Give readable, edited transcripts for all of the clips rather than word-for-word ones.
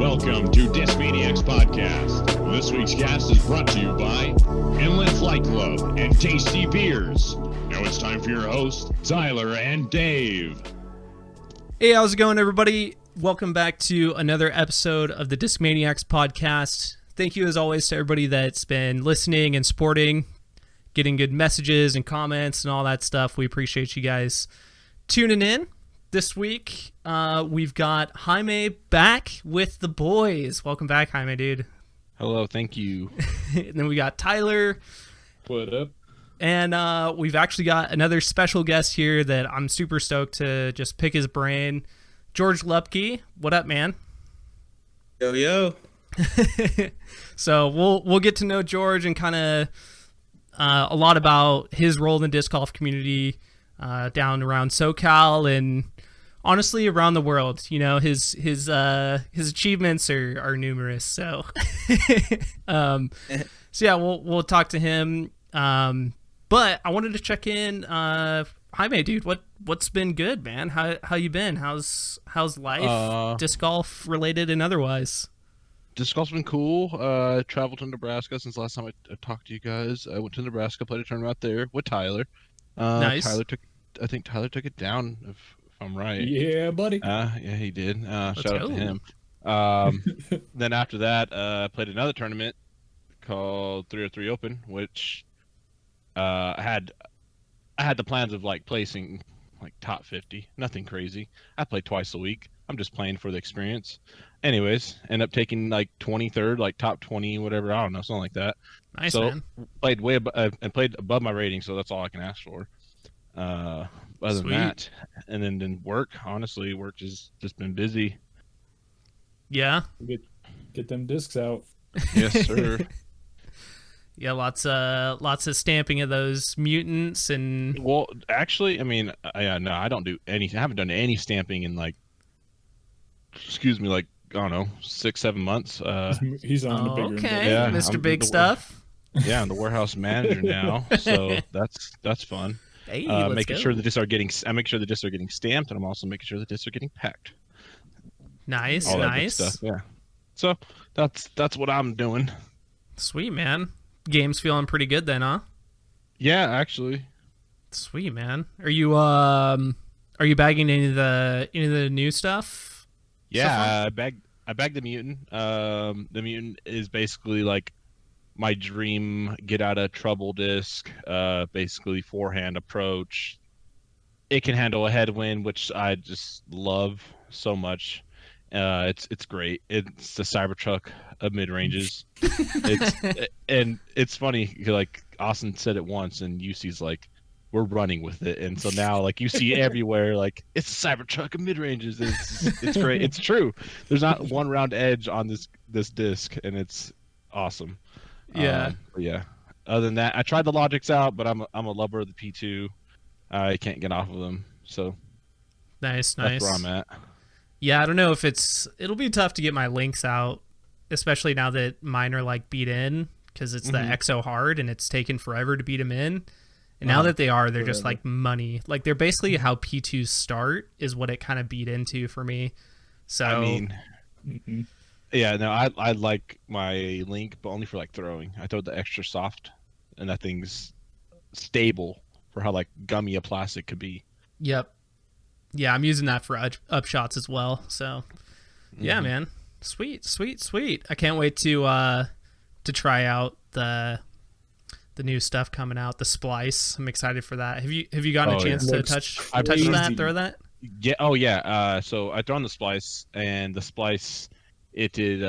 Welcome to Discmaniacs Podcast. This week's cast is brought to you by Inland Flight Club and Tasty Beers. Now it's time for your hosts, Tyler and Dave. Hey, how's it going, everybody? Welcome back to another episode of the Discmaniacs Podcast. Thank you, as always, to everybody that's been listening and supporting, getting good messages and comments and all that stuff. We appreciate you guys tuning in. This week, we've got Jaime back with the boys. Welcome back, Jaime, dude. Hello, thank you. And then we got Tyler. What up? And we've actually got another special guest here that I'm super stoked to just pick his brain. George Loepke. What up, man? Yo, yo. So we'll get to know George and kind of a lot about his role in the disc golf community down around SoCal and honestly around the world. You know, his achievements are numerous. So so yeah, we'll talk to him. But I wanted to check in. Jaime, dude, what's been good, man? How you been? How's life, disc golf related and otherwise? Disc golf's been cool. Traveled to Nebraska since last time I talked to you guys. I went to Nebraska, played a tournament out there with Tyler. Nice. I think Tyler took it down, if I'm right. Yeah, buddy. Yeah, he did. Shout out to him. Then after that, I played another tournament called 303 Open, which I had the plans of like placing like top 50. Nothing crazy. I play twice a week. I'm just playing for the experience. Anyways, end up taking like 23rd, like top 20, whatever. I don't know, something like that. Nice, so, man. Played and played above my rating, so that's all I can ask for. Other Sweet. than that, and then work. Honestly, work has just been busy. Yeah. Get them discs out. Yes, sir. Yeah, lots of stamping of those mutants and. Well, actually, I mean, no, I don't do anything. I haven't done any stamping in like, like, I don't know, 6-7 months. He's on the bigger. Okay, Yeah, Mr. I'm Big the Stuff. Yeah, I'm the warehouse manager now, so that's fun. Hey, making sure the discs are getting. I make sure the discs are getting stamped, and I'm also making sure the discs are getting packed. Nice, All that good nice. stuff, yeah. So that's what I'm doing. Sweet, man. Game's feeling pretty good then, huh? Yeah, actually. Sweet, man. Are you bagging any of the new stuff? Yeah, I bagged the mutant. The mutant is basically like my dream get out of trouble disc. Basically forehand approach. It can handle a headwind, which I just love so much. It's great. It's the Cybertruck of mid ranges. It's funny, like Austin said it once, and UC's like, we're running with it, and so now like you see everywhere like it's a Cybertruck of mid ranges. It's great. It's true. There's not one round edge on this disc, and it's awesome. Yeah. Yeah. Other than that, I tried the Logics out, but I'm a lover of the P2. I can't get off of them, so Nice. that's where I'm at. Yeah, I don't know if it'll be tough to get my links out, especially now that mine are like beat in because it's the EXO hard and it's taken forever to beat them in. And now that they are, they're just like money. Like they're basically how P2s start is what it kind of beat into for me. So I mean, yeah, no, I like my link, but only for like throwing. I throw the extra soft, and that thing's stable for how like gummy a plastic could be. Yep. Yeah, I'm using that for up shots as well. So yeah, man. Sweet. I can't wait to try out the new stuff coming out, the splice. I'm excited for that. Have you gotten a chance to touch that, throw that? Yeah. Oh yeah. So I throw on the splice, and the splice, it did.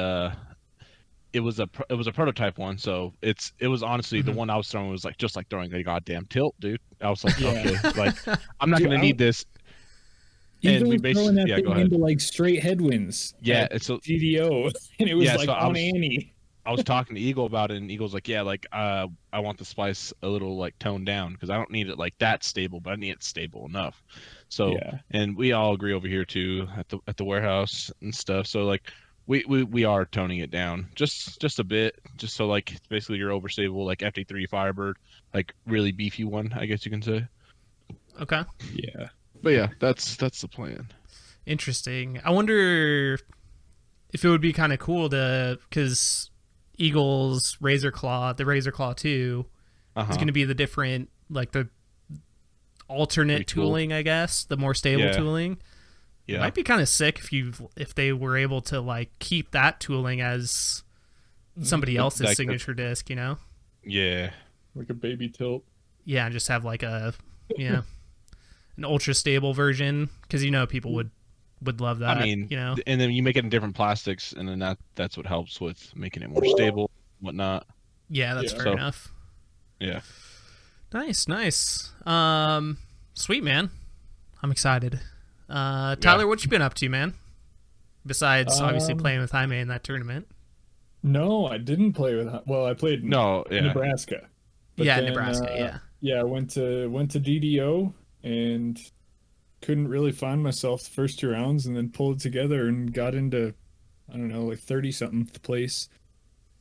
It was a prototype one, so it was honestly the one I was throwing was like just like throwing a goddamn tilt, dude. I was like, okay, like I'm not gonna need this. Even And we throwing that go thing ahead. into like straight headwinds. Yeah, it's a GDO, and it was like so on Annie. I was talking to Eagle about it, and Eagle's like, yeah, like I want the splice a little like toned down because I don't need it like that stable, but I need it stable enough. So Yeah. And we all agree over here too at the warehouse and stuff. So like we are toning it down just a bit, just so like basically your overstable like FD3 Firebird, like really beefy one, I guess you can say. Okay. Yeah. But yeah, that's the plan. Interesting. I wonder if it would be kind of cool to, because Eagle's Razor Claw, the Razor Claw 2, is going to be the different, like the alternate tooling, I guess, the more stable tooling. Yeah. It might be kind of sick if they were able to like keep that tooling as somebody else's like signature disc, you know? Yeah. Like a baby tilt. Yeah, and just have like an ultra stable version, because people would love that. I mean, and then you make it in different plastics, and then that's what helps with making it more stable, whatnot. Yeah, that's fair enough. Yeah. Nice. Sweet, man. I'm excited. Tyler, what you been up to, man? Besides obviously playing with Jaime in that tournament. No, I didn't play with. Well, I played in Nebraska. But then, Nebraska. Yeah, I went to DDO and couldn't really find myself the first 2 rounds, and then pulled it together and got into, I don't know, like 30-something place,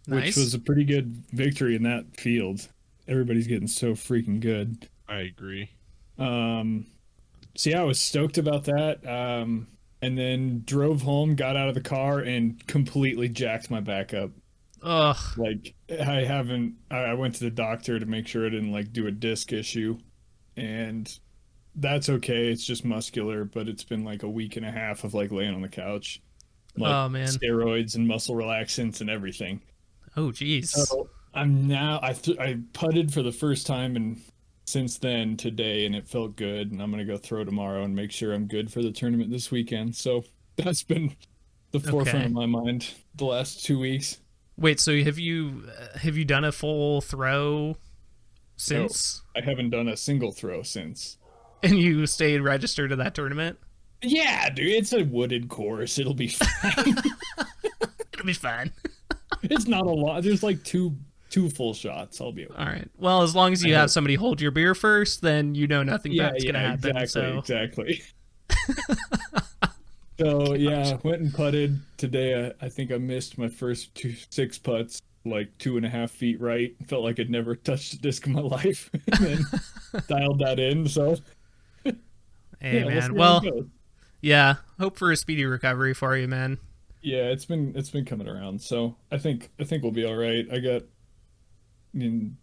which was a pretty good victory in that field. Everybody's getting so freaking good. I agree. So yeah, I was stoked about that. And then drove home, got out of the car, and completely jacked my back up. Ugh. Like I went to the doctor to make sure I didn't like do a disc issue, and that's okay. It's just muscular, but it's been like a week and a half of like laying on the couch, like steroids and muscle relaxants and everything. Oh, geez. So I'm now, I putted for the first time and since then today, and it felt good, and I'm going to go throw tomorrow and make sure I'm good for the tournament this weekend. So that's been the forefront of my mind the last 2 weeks. Wait, so have you done a full throw since? No, I haven't done a single throw since. And you stayed registered to that tournament? Yeah, dude, it's a wooded course. It'll be fine. It'll be fine. It's not a lot. There's like two full shots. I'll be okay. All right. Well, as long as you have somebody hold your beer first, then nothing bad's going to happen. Exactly. So, yeah, went and putted today. I think I missed my first 6 putts, like 2.5 feet right. Felt like I'd never touched a disc in my life. And then dialed that in, so... Hey, man. Well, yeah, hope for a speedy recovery for you, man. Yeah, it's been coming around, so I think we'll be all right. It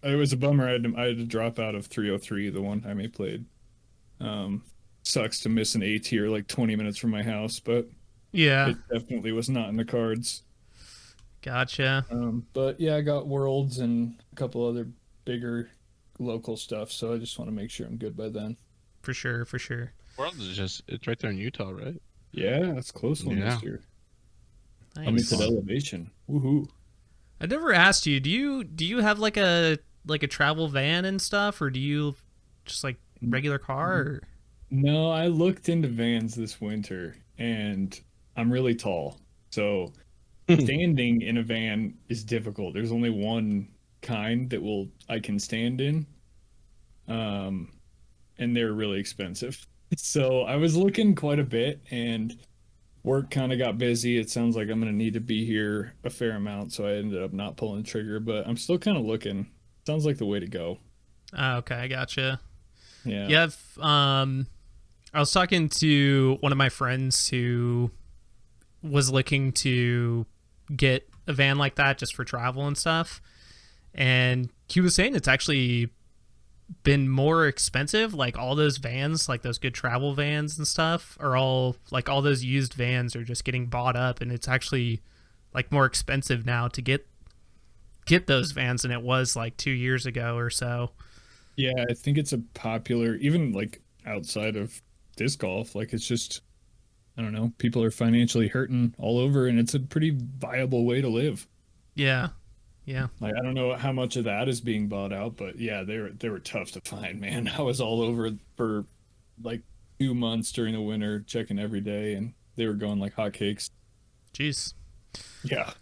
was a bummer. I had to drop out of 303, the one time I played. Sucks to miss an A tier like 20 minutes from my house, but yeah, it definitely was not in the cards. Gotcha. But yeah, I got Worlds and a couple other bigger local stuff, so I just want to make sure I'm good by then. For sure. Worlds is it's right there in Utah, right? Yeah, that's a close one this year. Nice. I'm into elevation. Woohoo! I never asked you. Do you have like a travel van and stuff, or do you just like regular car? Or? No, I looked into vans this winter, and I'm really tall, so standing in a van is difficult. There's only one kind that I can stand in, and they're really expensive. So I was looking quite a bit, and work kind of got busy. It sounds like I'm going to need to be here a fair amount, so I ended up not pulling the trigger, but I'm still kind of looking. Sounds like the way to go. Okay, I gotcha. Yeah. Yeah, I was talking to one of my friends who was looking to get a van like that just for travel and stuff, and he was saying it's actually been more expensive. Like all those vans, like those good travel vans and stuff, are all like all those used vans are just getting bought up, and it's actually like more expensive now to get those vans than it was like 2 years ago or so. Yeah, I think it's a popular, even like outside of disc golf, like it's just, I don't know, people are financially hurting all over, and it's a pretty viable way to live. Yeah. Like I don't know how much of that is being bought out, but yeah, they were tough to find, man. I was all over for like 2 months during the winter, checking every day, and they were going like hotcakes. Jeez. Yeah.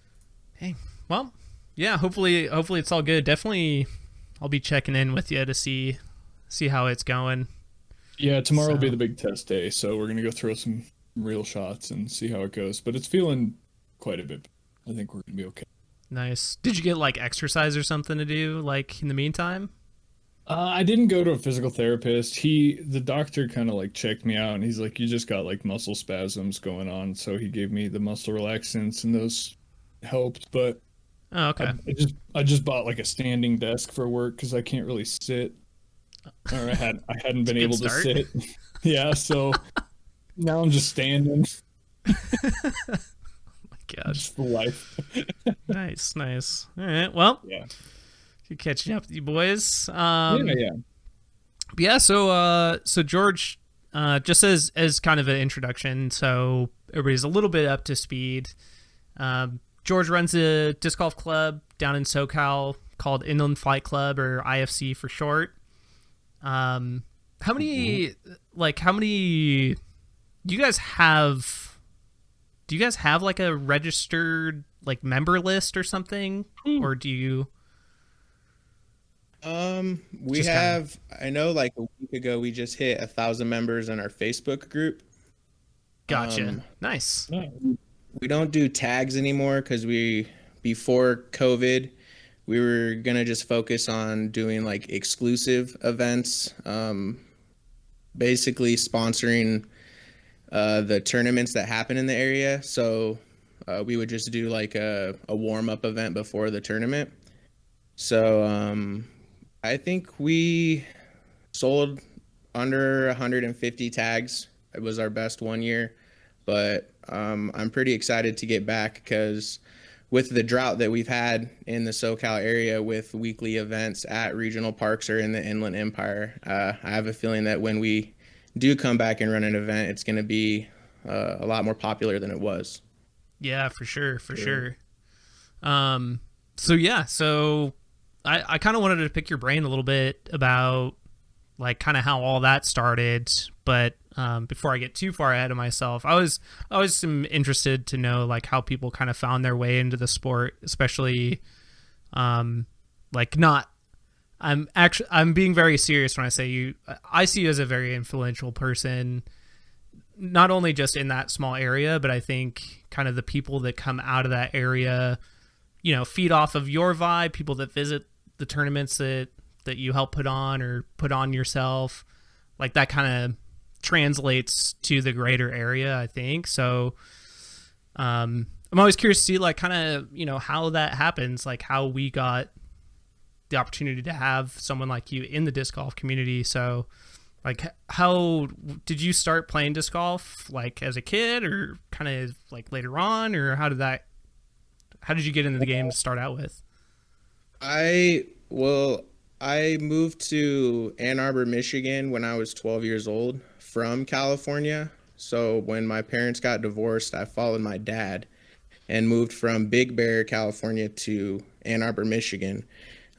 Hey, well, yeah. Hopefully it's all good. Definitely, I'll be checking in with you to see how it's going. Yeah, tomorrow will be the big test day, so we're gonna go throw some real shots and see how it goes. But it's feeling quite a bit. I think we're gonna be okay. Nice. Did you get like exercise or something to do like in the meantime? I didn't go to a physical therapist. The doctor kind of like checked me out and he's like, you just got like muscle spasms going on. So he gave me the muscle relaxants and those helped. But Oh, okay. I just bought like a standing desk for work because I can't really sit, or I hadn't been able to sit. Yeah, so now I'm just standing. Oh my gosh. Just the life. Nice. All right. Well, Yeah. you're catching up with you boys. Yeah. So George, just as kind of an introduction, so everybody's a little bit up to speed. George runs a disc golf club down in SoCal called Inland Flight Club, or IFC for short. How many do you guys have? Do you guys have like a registered like member list or something, or do you? We have. I know, like a week ago, we just hit 1,000 members in our Facebook group. Gotcha. Nice. We don't do tags anymore because before COVID, we were gonna just focus on doing like exclusive events, basically sponsoring the tournaments that happen in the area. So we would just do like a warm-up event before the tournament. So I think we sold under 150 tags. It was our best one year, but I'm pretty excited to get back because with the drought that we've had in the SoCal area with weekly events at regional parks or in the Inland Empire, I have a feeling that when we do come back and run an event, it's going to be a lot more popular than it was. Yeah, for sure. So I kind of wanted to pick your brain a little bit about like kind of how all that started, but before I get too far ahead of myself, I was interested to know like how people kind of found their way into the sport, especially I'm being very serious when I say I see you as a very influential person, not only just in that small area, but I think kind of the people that come out of that area, you know, feed off of your vibe, people that visit the tournaments that you help put on or put on yourself, like that kind of translates to the greater area, I think. So I'm always curious to see like kind of, you know, how that happens, like how we got the opportunity to have someone like you in the disc golf community. So like how did you start playing disc golf, like as a kid or kind of like later on, or how did you get into the game to start out with? I moved to Ann Arbor, Michigan when I was 12 years old from California. So when my parents got divorced, I followed my dad and moved from Big Bear, California to Ann Arbor, Michigan.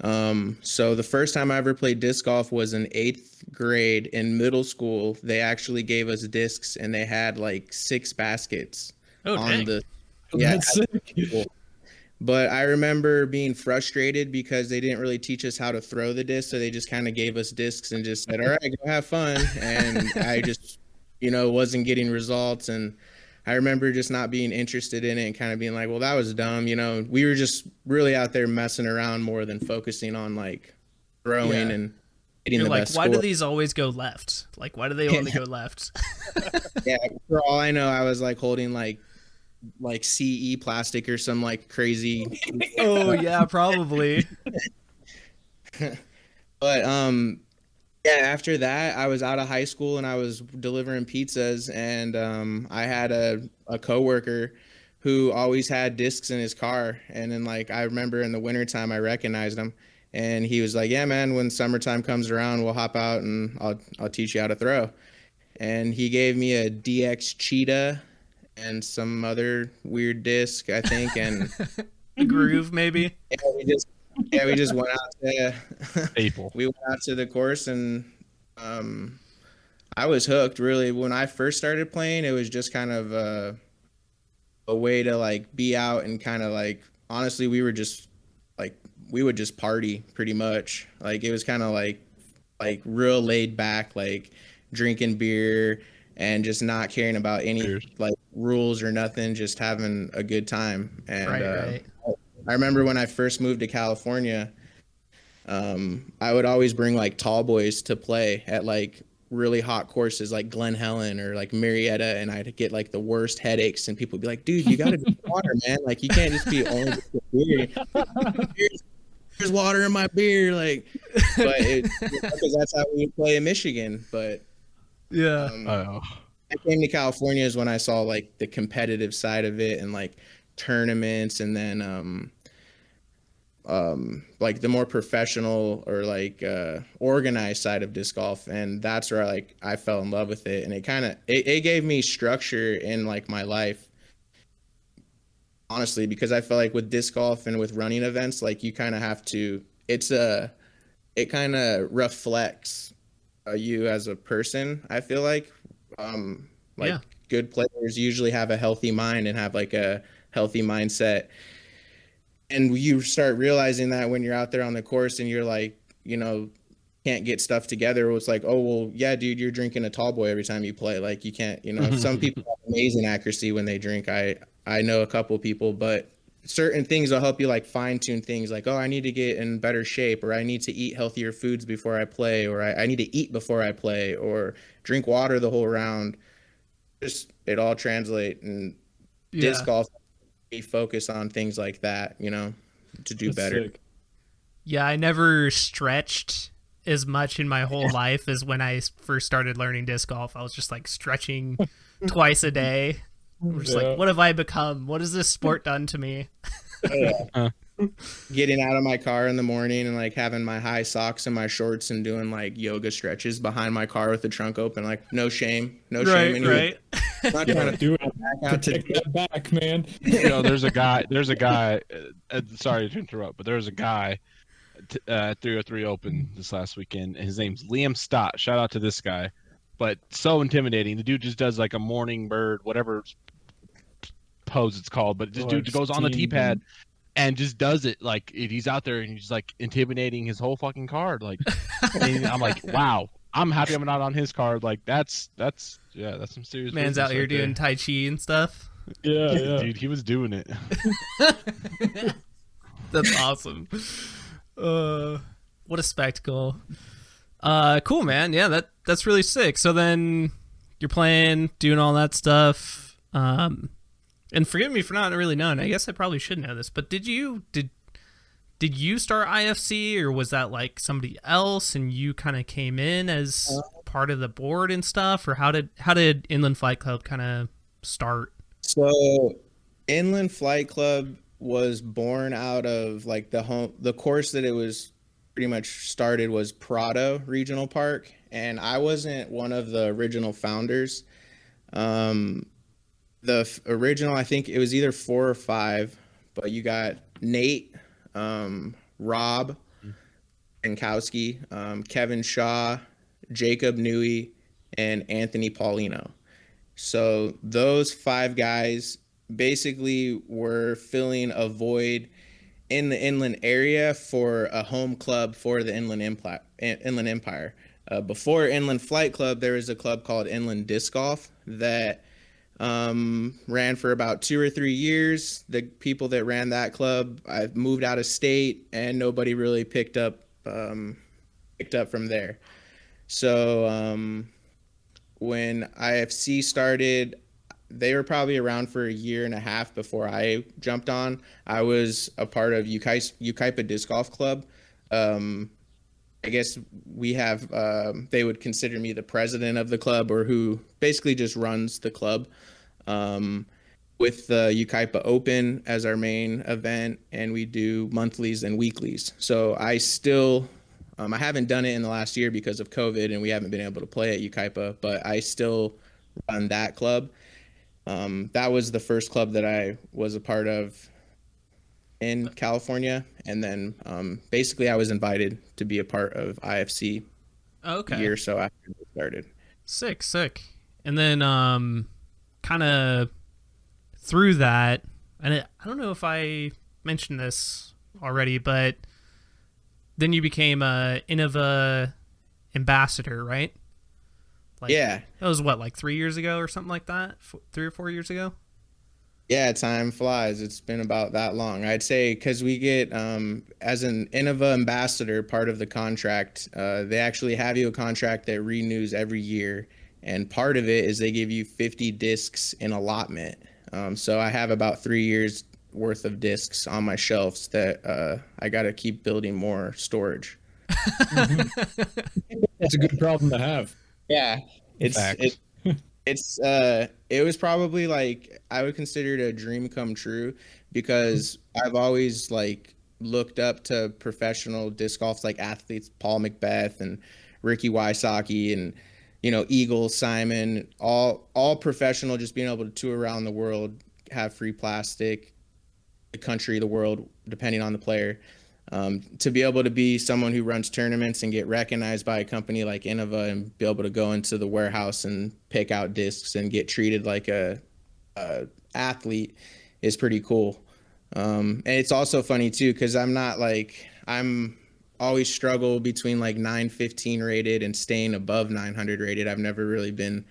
So the first time I ever played disc golf was in 8th grade in middle school. They actually gave us discs and they had like 6 baskets on the, yeah. That's sick. But I remember being frustrated because they didn't really teach us how to throw the disc. So they just kind of gave us discs and just said, all right, go have fun. And I just, wasn't getting results. And I remember just not being interested in it and kind of being like, well, that was dumb. We were just really out there messing around more than focusing on like throwing and hitting the best why score. do these always go left? Like, why do they only go left? Yeah. For all I know, I was like holding like CE plastic or some like crazy. Oh yeah, probably. But yeah, after that I was out of high school and I was delivering pizzas, and I had a coworker who always had discs in his car, and then like I remember in the wintertime I recognized him and he was like, yeah man, when summertime comes around we'll hop out and I'll teach you how to throw. And he gave me a DX Cheetah and some other weird disc, I think, and a groove maybe. Yeah, we just went out to April. We went out to the course, and I was hooked. Really, when I first started playing, it was just kind of a way to like be out and kind of like honestly, we would just party pretty much. Like it was kind of like real laid back, like drinking beer and just not caring about any like rules or nothing, just having a good time. And right. I remember when I first moved to California, I would always bring like tall boys to play at like really hot courses like Glen Helen or like Marietta, and I'd get like the worst headaches, and people would be like, dude, you gotta drink water, man. Like you can't just be only beer. There's water in my beer, like, but because that's how we play in Michigan. But yeah, I came to California is when I saw like the competitive side of it and like tournaments, and then like the more professional or like organized side of disc golf, and that's where like I fell in love with it, and it kind of it gave me structure in like my life, honestly, because I feel like with disc golf and with running events, like you kind of have to, it kind of reflects you as a person. I feel like yeah. good players usually have a healthy mind and have like a healthy mindset, and you start realizing that when you're out there on the course and you're like, you know, can't get stuff together. It's like, oh, well, yeah, dude, you're drinking a tall boy every time you play. Like you can't, you know, some people have amazing accuracy when they drink. I know a couple people, but certain things will help you like fine tune things like, oh, I need to get in better shape, or I need to eat healthier foods before I play, or I need to eat before I play, or drink water the whole round. Just it all translate, and disc golf, we focus on things like that, you know, to do better. Sick. Yeah, I never stretched as much in my whole life as when I first started learning disc golf. I was just like stretching twice a day. I'm just like, what have I become? What has this sport done to me? Getting out of my car in the morning and like having my high socks and my shorts and doing like yoga stretches behind my car with the trunk open, like no shame anyway. Right. Not trying to do it. Protect that back, man. You know, there's a guy. Sorry to interrupt, but there's a guy at 303 Open this last weekend. His name's Liam Stott. Shout out to this guy. But so intimidating. The dude just does like a morning bird, whatever pose it's called. But this dude goes on the tee pad and just does it like he's out there and he's like intimidating his whole fucking card. Like, and I'm like, wow. I'm happy I'm not on his card. Like that's some serious. Man's out here doing Tai Chi and stuff. Yeah, dude, he was doing it. That's awesome. What a spectacle. Cool, man. Yeah, that's really sick. So then you're playing, doing all that stuff. And forgive me for not really knowing. I guess I probably should know this, but did you start IFC, or was that like somebody else and you kind of came in as part of the board and stuff, or how did Inland Flight Club kind of start? So Inland Flight Club was born out of like the course that it was pretty much started was Prado Regional Park, and I wasn't one of the original founders. The original, I think it was either 4 or 5, but you got Nate, Rob Jankowski, Kevin Shaw, Jacob Newey, and Anthony Paulino. So those 5 guys basically were filling a void in the inland area for a home club for the Inland Empire. Before Inland Flight Club, there was a club called Inland Disc Golf that ran for about 2 or 3 years. The people that ran that club, I moved out of state, and nobody really picked up from there. So when IFC started, they were probably around for a year and a half before I jumped on. I was a part of Yucaipa Disc Golf Club. I guess we have, they would consider me the president of the club, or who basically just runs the club, with the Yucaipa Open as our main event, and we do monthlies and weeklies. So I still, I haven't done it in the last year because of COVID and we haven't been able to play at Yucaipa, but I still run that club. That was the first club that I was a part of in California, and then basically I was invited to be a part of IFC a year or so after it started. Sick. And then kind of through that, and I don't know if I mentioned this already, but then you became a Innova Ambassador, right? Like, yeah. That was what, like 3 years ago or something like that? 3 or 4 years ago? Yeah, time flies. It's been about that long. I'd say because we get, as an Innova Ambassador, part of the contract, they actually have you a contract that renews every year. And part of it is they give you 50 discs in allotment. So I have about 3 years worth of discs on my shelves that I got to keep building more storage. It's a good problem to have. Yeah, it was probably like I would consider it a dream come true because I've always like looked up to professional disc golf like athletes, Paul Macbeth and Ricky Wysocki and Eagle, Simon, all professional, just being able to tour around the world, have free plastic, the country, the world, depending on the player. To be able to be someone who runs tournaments and get recognized by a company like Innova and be able to go into the warehouse and pick out discs and get treated like a athlete is pretty cool. And it's also funny too, because I'm always struggle between like 915 rated and staying above 900 rated. I've never really been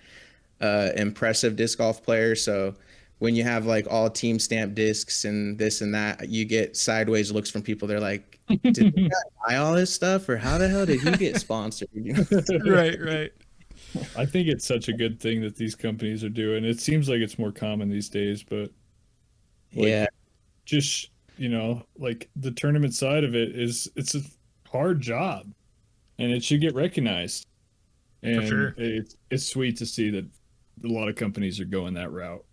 impressive disc golf player. So when you have like all team stamp discs and this and that, you get sideways looks from people. They're like, did you buy all this stuff or how the hell did he get sponsored? Right. I think it's such a good thing that these companies are doing. It seems like it's more common these days, but yeah, just, like the tournament side of it's a hard job and it should get recognized. And for sure. It's sweet to see that a lot of companies are going that route.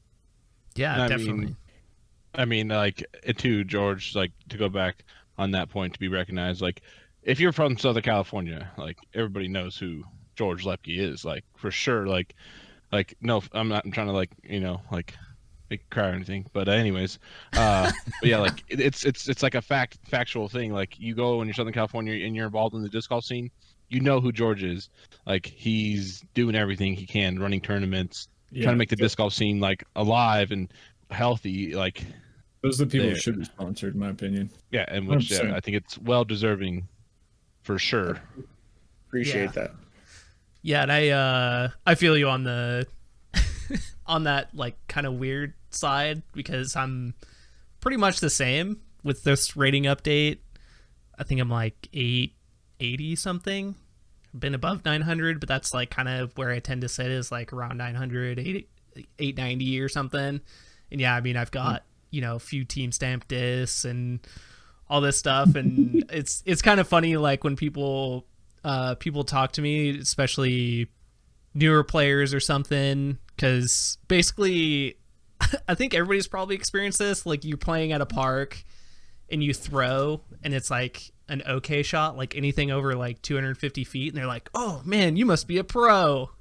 Yeah, definitely. I mean, like, to George, like, to go back on that point, to be recognized, like, if you're from Southern California, like, everybody knows who George Loepke is, like, for sure. Like, no, I'm trying to, like, like, make you cry or anything, but anyways, but yeah, like, it's like a factual thing. Like, you go when you're Southern California and you're involved in the disc golf scene, you know who George is. Like, he's doing everything he can, running tournaments, trying to make the disc golf scene like alive and healthy. Like, those are the people who should be sponsored, in my opinion. Yeah, and which I think it's well deserving for sure. Appreciate that. Yeah, and I feel you on the on that like kind of weird side because I'm pretty much the same with this rating update. I think I'm like 880 something. Been above 900, but that's like kind of where I tend to sit is like around 900, 890 or something. And yeah, I mean, I've got, a few team stamp discs and all this stuff. And it's kind of funny, like when people talk to me, especially newer players or something, because basically I think everybody's probably experienced this. Like you're playing at a park and you throw and it's like an okay shot, like anything over like 250 feet, and they're like, "Oh man, you must be a pro."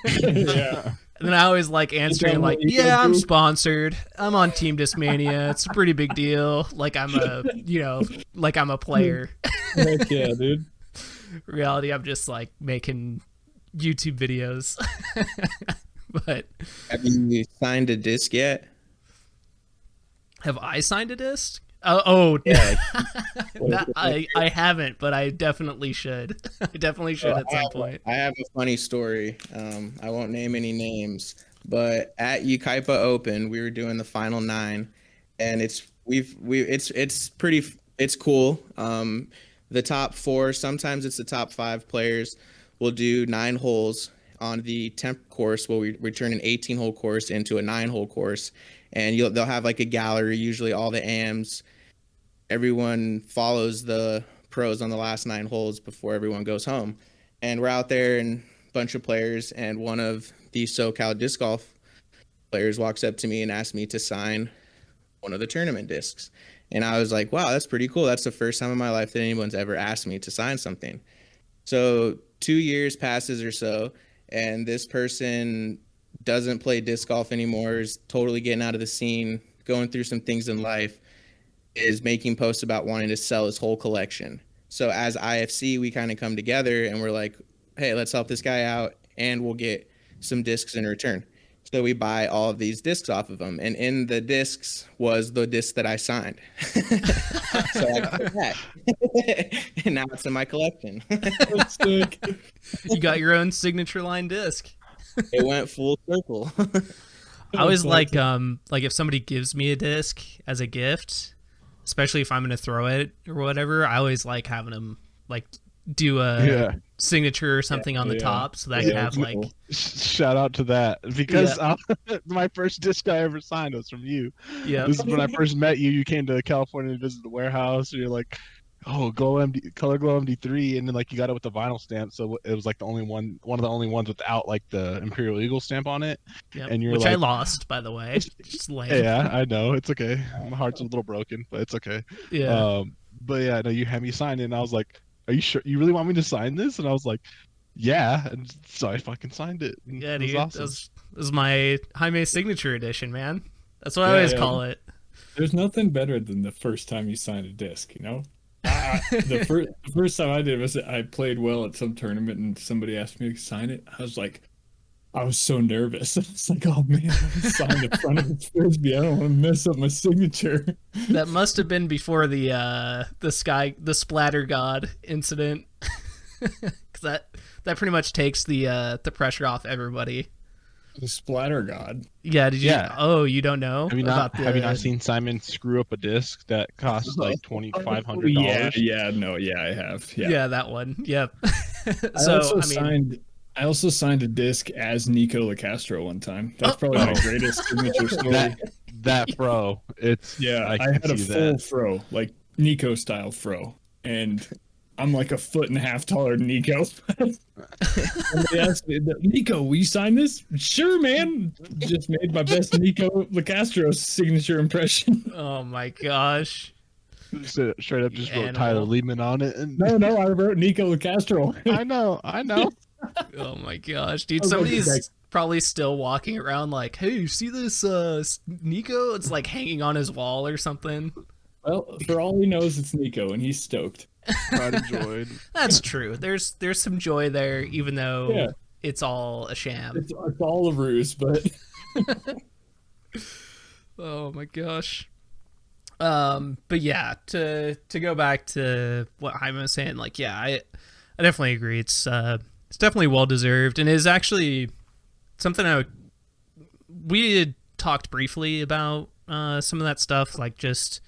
Yeah. And then I always like answering like, "Yeah, I'm sponsored. I'm on Team Discmania. It's a pretty big deal. Like I'm a player." Heck yeah, dude. Reality, I'm just like making YouTube videos. But have you signed a disc yet? Have I signed a disc? Oh, yeah. I haven't, but I definitely should. I definitely should at some point. I have a funny story. I won't name any names, but at Ukaipa Open, we were doing the final 9, and it's cool. The top 4, sometimes it's the top 5 players, will do 9 holes on the temp course. Where we turn an 18-hole course into a 9-hole course, and they'll have like a gallery. Usually, all the AMs. Everyone follows the pros on the last 9 holes before everyone goes home. And we're out there and a bunch of players, and one of the SoCal disc golf players walks up to me and asks me to sign one of the tournament discs. And I was like, wow, that's pretty cool. That's the first time in my life that anyone's ever asked me to sign something. So 2 years passes or so, and this person doesn't play disc golf anymore, is totally getting out of the scene, going through some things in life, is making posts about wanting to sell his whole collection. So as IFC, we kind of come together and we're like, hey, let's help this guy out and we'll get some discs in return. So we buy all of these discs off of him. And in the discs was the disc that I signed. So I got that. And now it's in my collection. That's sick. You got your own signature line disc. It went full circle. I always like if somebody gives me a disc as a gift, especially if I'm gonna throw it or whatever, I always like having them like do a signature or something on the top, so that I can have like shout out to that, because my first disc I ever signed was from you. Yeah, this is when I first met you. You came to California to visit the warehouse, and you're like, oh, Color Glow MD3, and then like you got it with the vinyl stamp, so it was like one of the only ones without like the Imperial Eagle stamp on it. Yep. And which I lost, by the way. Just lame. Yeah, I know, it's okay. My heart's a little broken, but it's okay. Yeah. But yeah, no, you had me sign it, and I was like, are you sure you really want me to sign this? And I was like, yeah. And so I fucking signed it. Yeah, it dude. Was awesome. This was my Jaime signature edition, man. That's what I always call it. There's nothing better than the first time you sign a disc, you know? The first time I did was I played well at some tournament and somebody asked me to sign it. I was so nervous. It's like, oh man, I signed the front of the frisbee. I don't want to mess up my signature. That must have been before the splatter god incident, because that pretty much takes the pressure off everybody. The splatter god. Yeah. Did you? Yeah. Oh, you don't know? Have you not seen Simon screw up a disc that costs like $2,500? Yeah, I have. Yeah, that one. Yep. I also signed a disc as Nico LaCastro one time. That's probably my greatest signature story. That fro. I had a full fro, like Nico style fro, and I'm like a foot and a half taller than Nico. And they asked me, Nico, will you sign this? Sure, man. Just made my best Nico LaCastro signature impression. Oh my gosh. Straight up just wrote Tyler Lehman on it. And... No, I wrote Nico LaCastro. I know. Oh my gosh, dude! Somebody's probably still walking around like, "Hey, you see this Nico? It's like hanging on his wall or something." Well, for all he knows, it's Nico, and he's stoked. Pride and joy. That's true. There's some joy there, even though it's all a sham. It's all a ruse, but. Oh my gosh. But yeah, to go back to what Jaime was saying, like, yeah, I definitely agree. It's definitely well deserved, and is actually something we had talked briefly about some of that stuff, like just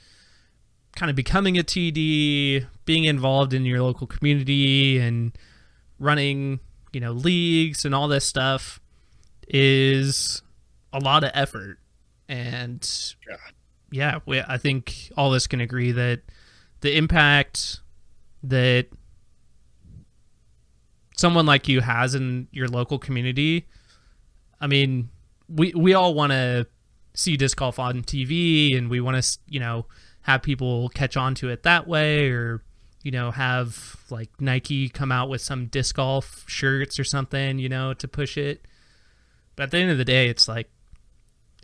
kind of becoming a TD, being involved in your local community, and running, leagues and all this stuff is a lot of effort. And I think all of us can agree that the impact that someone like you has in your local community, I mean, we all want to see disc golf on TV, and we want to, have people catch on to it that way, or, have like Nike come out with some disc golf shirts or something, to push it. But at the end of the day, it's like,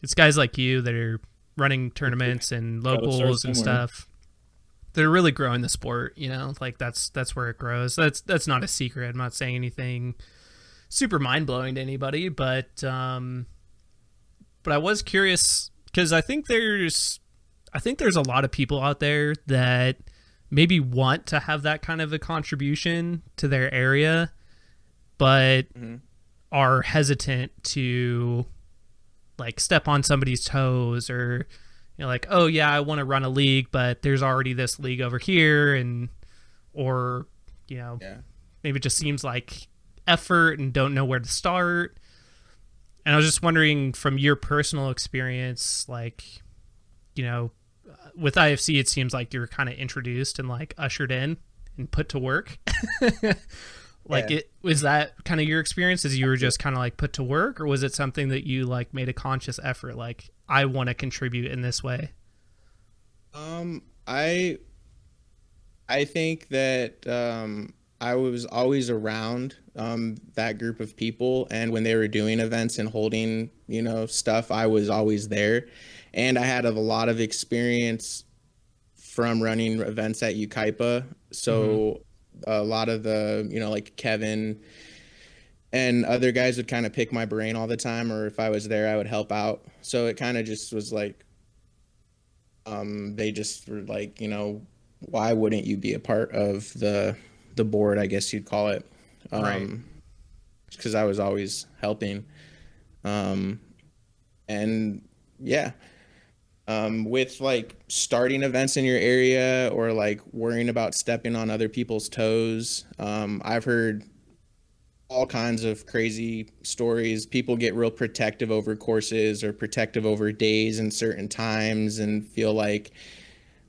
it's guys like you that are running tournaments and locals and stuff. They're really growing the sport, like that's where it grows. That's not a secret. I'm not saying anything super mind blowing to anybody, but I was curious because I think there's a lot of people out there that maybe want to have that kind of a contribution to their area, but are hesitant to like step on somebody's toes, or like, oh yeah, I want to run a league, but there's already this league over here, or maybe it just seems like effort and don't know where to start. And I was just wondering, from your personal experience, like, with IFC, it seems like you were kind of introduced and like ushered in and put to work. Was that kind of your experience, as you were just kind of like put to work, or was it something that you like made a conscious effort, like, I want to contribute in this way? I think that I was always around that group of people, and when they were doing events and holding, stuff, I was always there. And I had a lot of experience from running events at Ukaipa. So a lot of the, like Kevin and other guys would kind of pick my brain all the time, or if I was there, I would help out. So it kind of just was like, they just were like, why wouldn't you be a part of the board, I guess you'd call it. Right. Because I was always helping. And yeah, with like starting events in your area or like worrying about stepping on other people's toes, I've heard all kinds of crazy stories. People get real protective over courses or protective over days and certain times and feel like,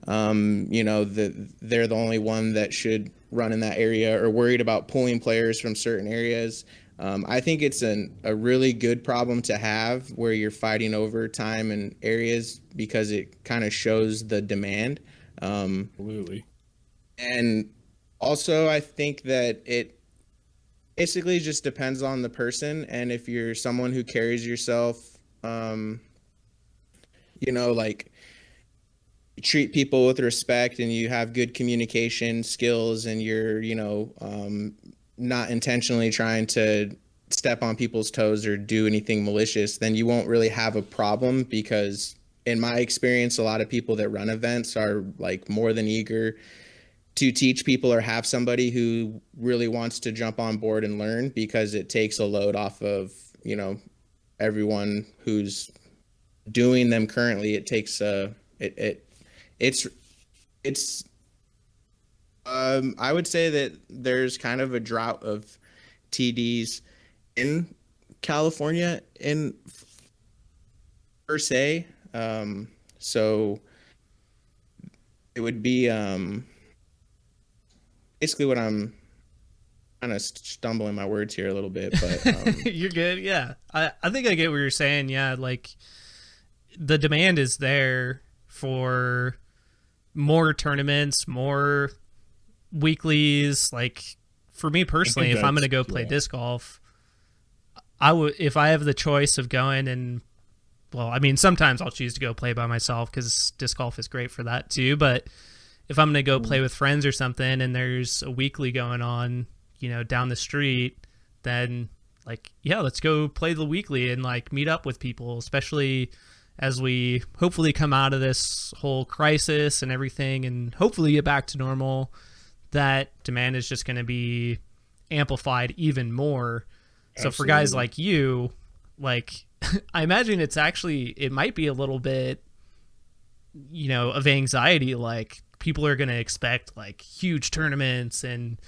they're the only one that should run in that area or worried about pulling players from certain areas. I think it's a really good problem to have where you're fighting over time and areas because it kind of shows the demand. Absolutely. And also, I think that it basically just depends on the person. And if you're someone who carries yourself, like you treat people with respect and you have good communication skills and you're, not intentionally trying to step on people's toes or do anything malicious, then you won't really have a problem because in my experience, a lot of people that run events are like more than eager to teach people or have somebody who really wants to jump on board and learn because it takes a load off of, everyone who's doing them currently. It takes I would say that there's kind of a drought of TDs in California in per se. So it would be basically what I'm kind of stumbling my words here a little bit, but you're good. Yeah. I think I get what you're saying. Yeah. Like the demand is there for more tournaments, more weeklies. Like for me personally, if I'm going to go play disc golf, I would, if I have the choice of going and, well, I mean, sometimes I'll choose to go play by myself because disc golf is great for that too. But if I'm going to go play with friends or something and there's a weekly going on, down the street, then like, yeah, let's go play the weekly and like meet up with people, especially as we hopefully come out of this whole crisis and everything and hopefully get back to normal. That demand is just going to be amplified even more. So for guys like you, like I imagine it might be a little bit, of anxiety. Like people are going to expect like huge tournaments and,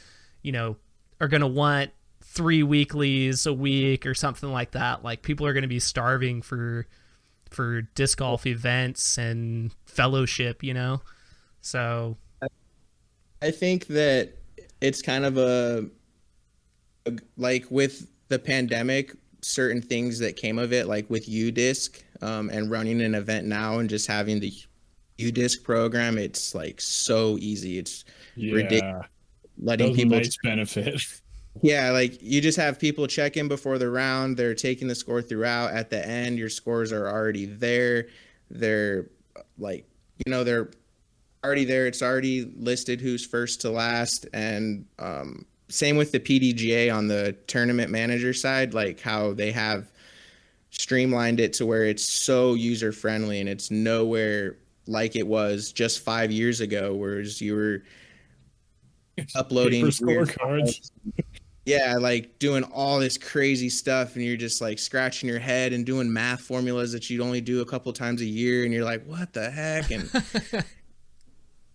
are going to want 3 weeklies a week or something like that. Like people are going to be starving for disc golf events and fellowship, So I think that it's kind of like with the pandemic, certain things that came of it, like with UDisc and running an event now and just having the UDisc program, it's like so easy. It's ridiculous. Letting people nice benefit. Yeah, like you just have people check in before the round. They're taking the score throughout. At the end, your scores are already there. They're like, they're already there. It's already listed who's first to last. And same with the PDGA on the tournament manager side, like how they have streamlined it to where it's so user friendly and it's nowhere like it was just 5 years ago, whereas you were uploading scorecards. Yeah, like doing all this crazy stuff and you're just like scratching your head and doing math formulas that you'd only do a couple times a year and you're like, what the heck? And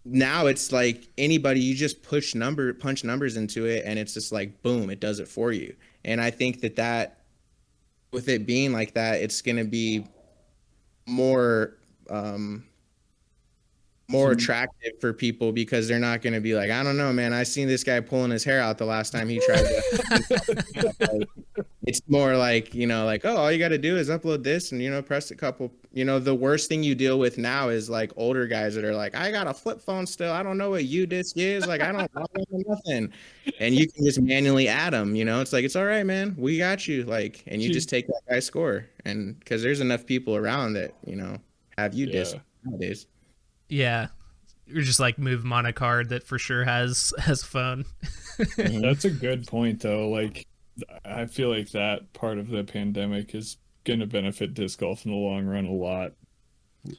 now it's like anybody, you just punch numbers into it and it's just like, boom, it does it for you. And I think that with it being like that, it's going to be more attractive for people because they're not going to be like, I don't know, man, I seen this guy pulling his hair out the last time he tried to. It's more like, like, oh, all you got to do is upload this and, press a couple. The worst thing you deal with now is like older guys that are like, I got a flip phone still. I don't know what UDisc is. Like, I don't know nothing. And you can just manually add them, it's like, it's all right, man. We got you. like, and you just take that guy's score. And because there's enough people around that, have UDisc nowadays. Yeah, you're just like move them on a card that for sure has phone. That's a good point, though. Like, I feel like that part of the pandemic is going to benefit disc golf in the long run a lot.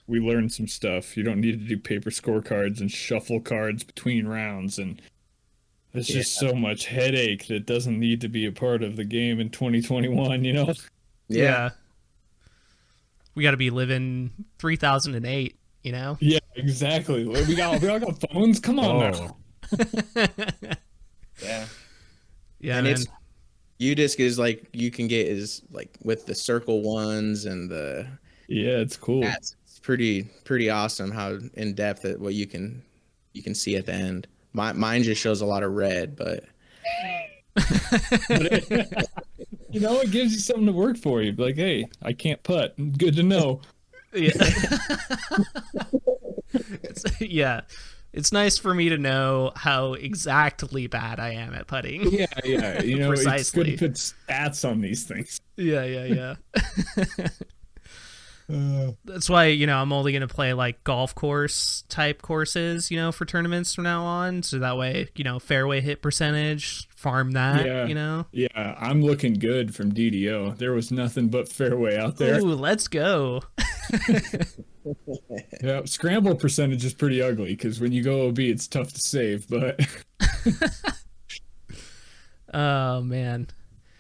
We learned some stuff. You don't need to do paper scorecards and shuffle cards between rounds, and there's just so much headache that doesn't need to be a part of the game in 2021. Yeah. we got to be living 3008, you know? Yeah, exactly. We all got phones. Come on now. Yeah. Yeah, and man. it's UDisc is like you can get is like with the circle ones and the Yeah, it's cool. it's pretty awesome how in depth at what you can see at the end. Mine just shows a lot of red, but You know, it gives you something to work for. You like, hey, I can't putt. Good to know. Yeah. Yeah. It's nice for me to know how exactly bad I am at putting. Yeah. You know, it's Precisely. good to put stats on these things. Yeah. That's why, you know, I'm only going to play like golf course type courses, you know, for tournaments from now on. So that way, you know, fairway hit percentage, farm that, you know? Yeah, I'm looking good from DDO. There was nothing but fairway out there. Ooh, let's go. Yeah, scramble percentage is pretty ugly because when you go OB, it's tough to save, but... Oh, man.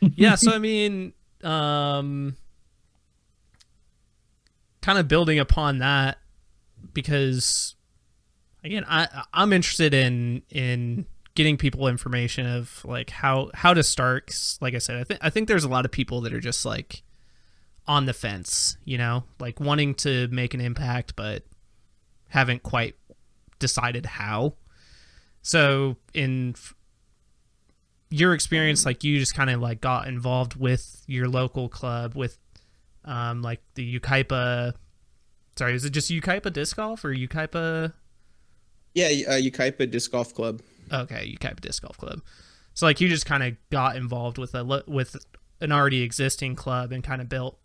Yeah, so I mean, kind of building upon that, because again, I'm interested in getting people information of like how to start. 'Cause like I said, I think there's a lot of people that are just like on the fence, you know, like wanting to make an impact but haven't quite decided how. So in your experience, like you just kind of like got involved with your local club with like the Ukaipa. Sorry, is it just Ukaipa Disc Golf or Ukaipa? yeah, Ukaipa Disc Golf Club. Okay, Ukaipa Disc Golf Club. So like you just kind of got involved with with an already existing club and kind of built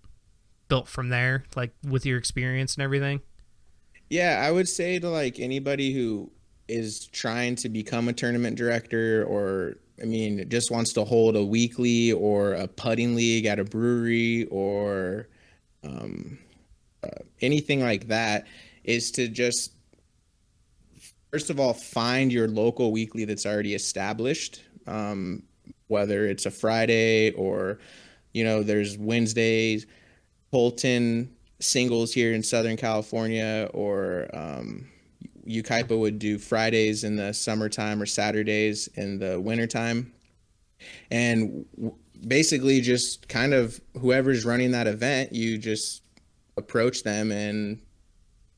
from there, like with your experience and everything. Yeah, I would say to like anybody who is trying to become a tournament director, or I mean, just wants to hold a weekly or a putting league at a brewery or anything like that, is to just first of all find your local weekly that's already established, whether it's a Friday or, you know, there's Wednesdays, Polton singles here in Southern California, or Ukaipa would do Fridays in the summertime or Saturdays in the wintertime. And basically just kind of whoever's running that event, you just approach them and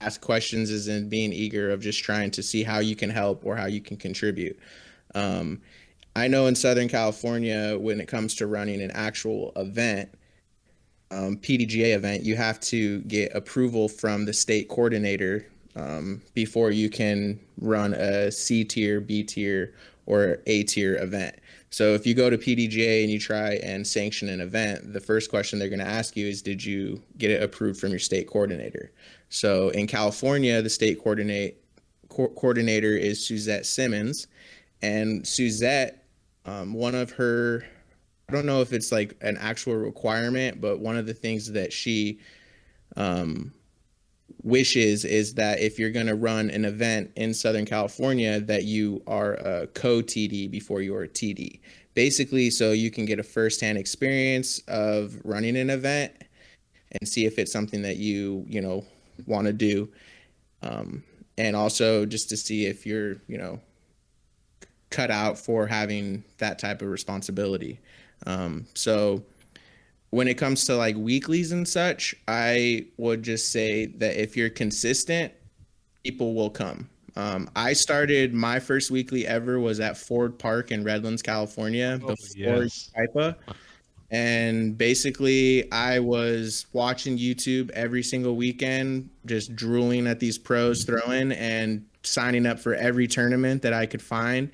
ask questions, as in being eager of just trying to see how you can help or how you can contribute. I know in Southern California, when it comes to running an actual event, PDGA event, you have to get approval from the state coordinator before you can run a C tier, B tier, or A tier event. So if you go to PDGA and you try and sanction an event, the first question they're going to ask you is, did you get it approved from your state coordinator? So in California, the state coordinator is Suzette Simmons, and Suzette, one of her, I don't know if it's like an actual requirement, but one of the things that she wishes is that if you're going to run an event in Southern California, that you are a co-TD before you're a TD. Basically, so you can get a firsthand experience of running an event and see if it's something that you know, want to do. And also just to see if you're, you know, cut out for having that type of responsibility. So when it comes to like weeklies and such, I would just say that if you're consistent, people will come. I started my first weekly ever was at Ford Park in Redlands, California, before Ukaipa. And basically I was watching YouTube every single weekend, just drooling at these pros throwing and signing up for every tournament that I could find.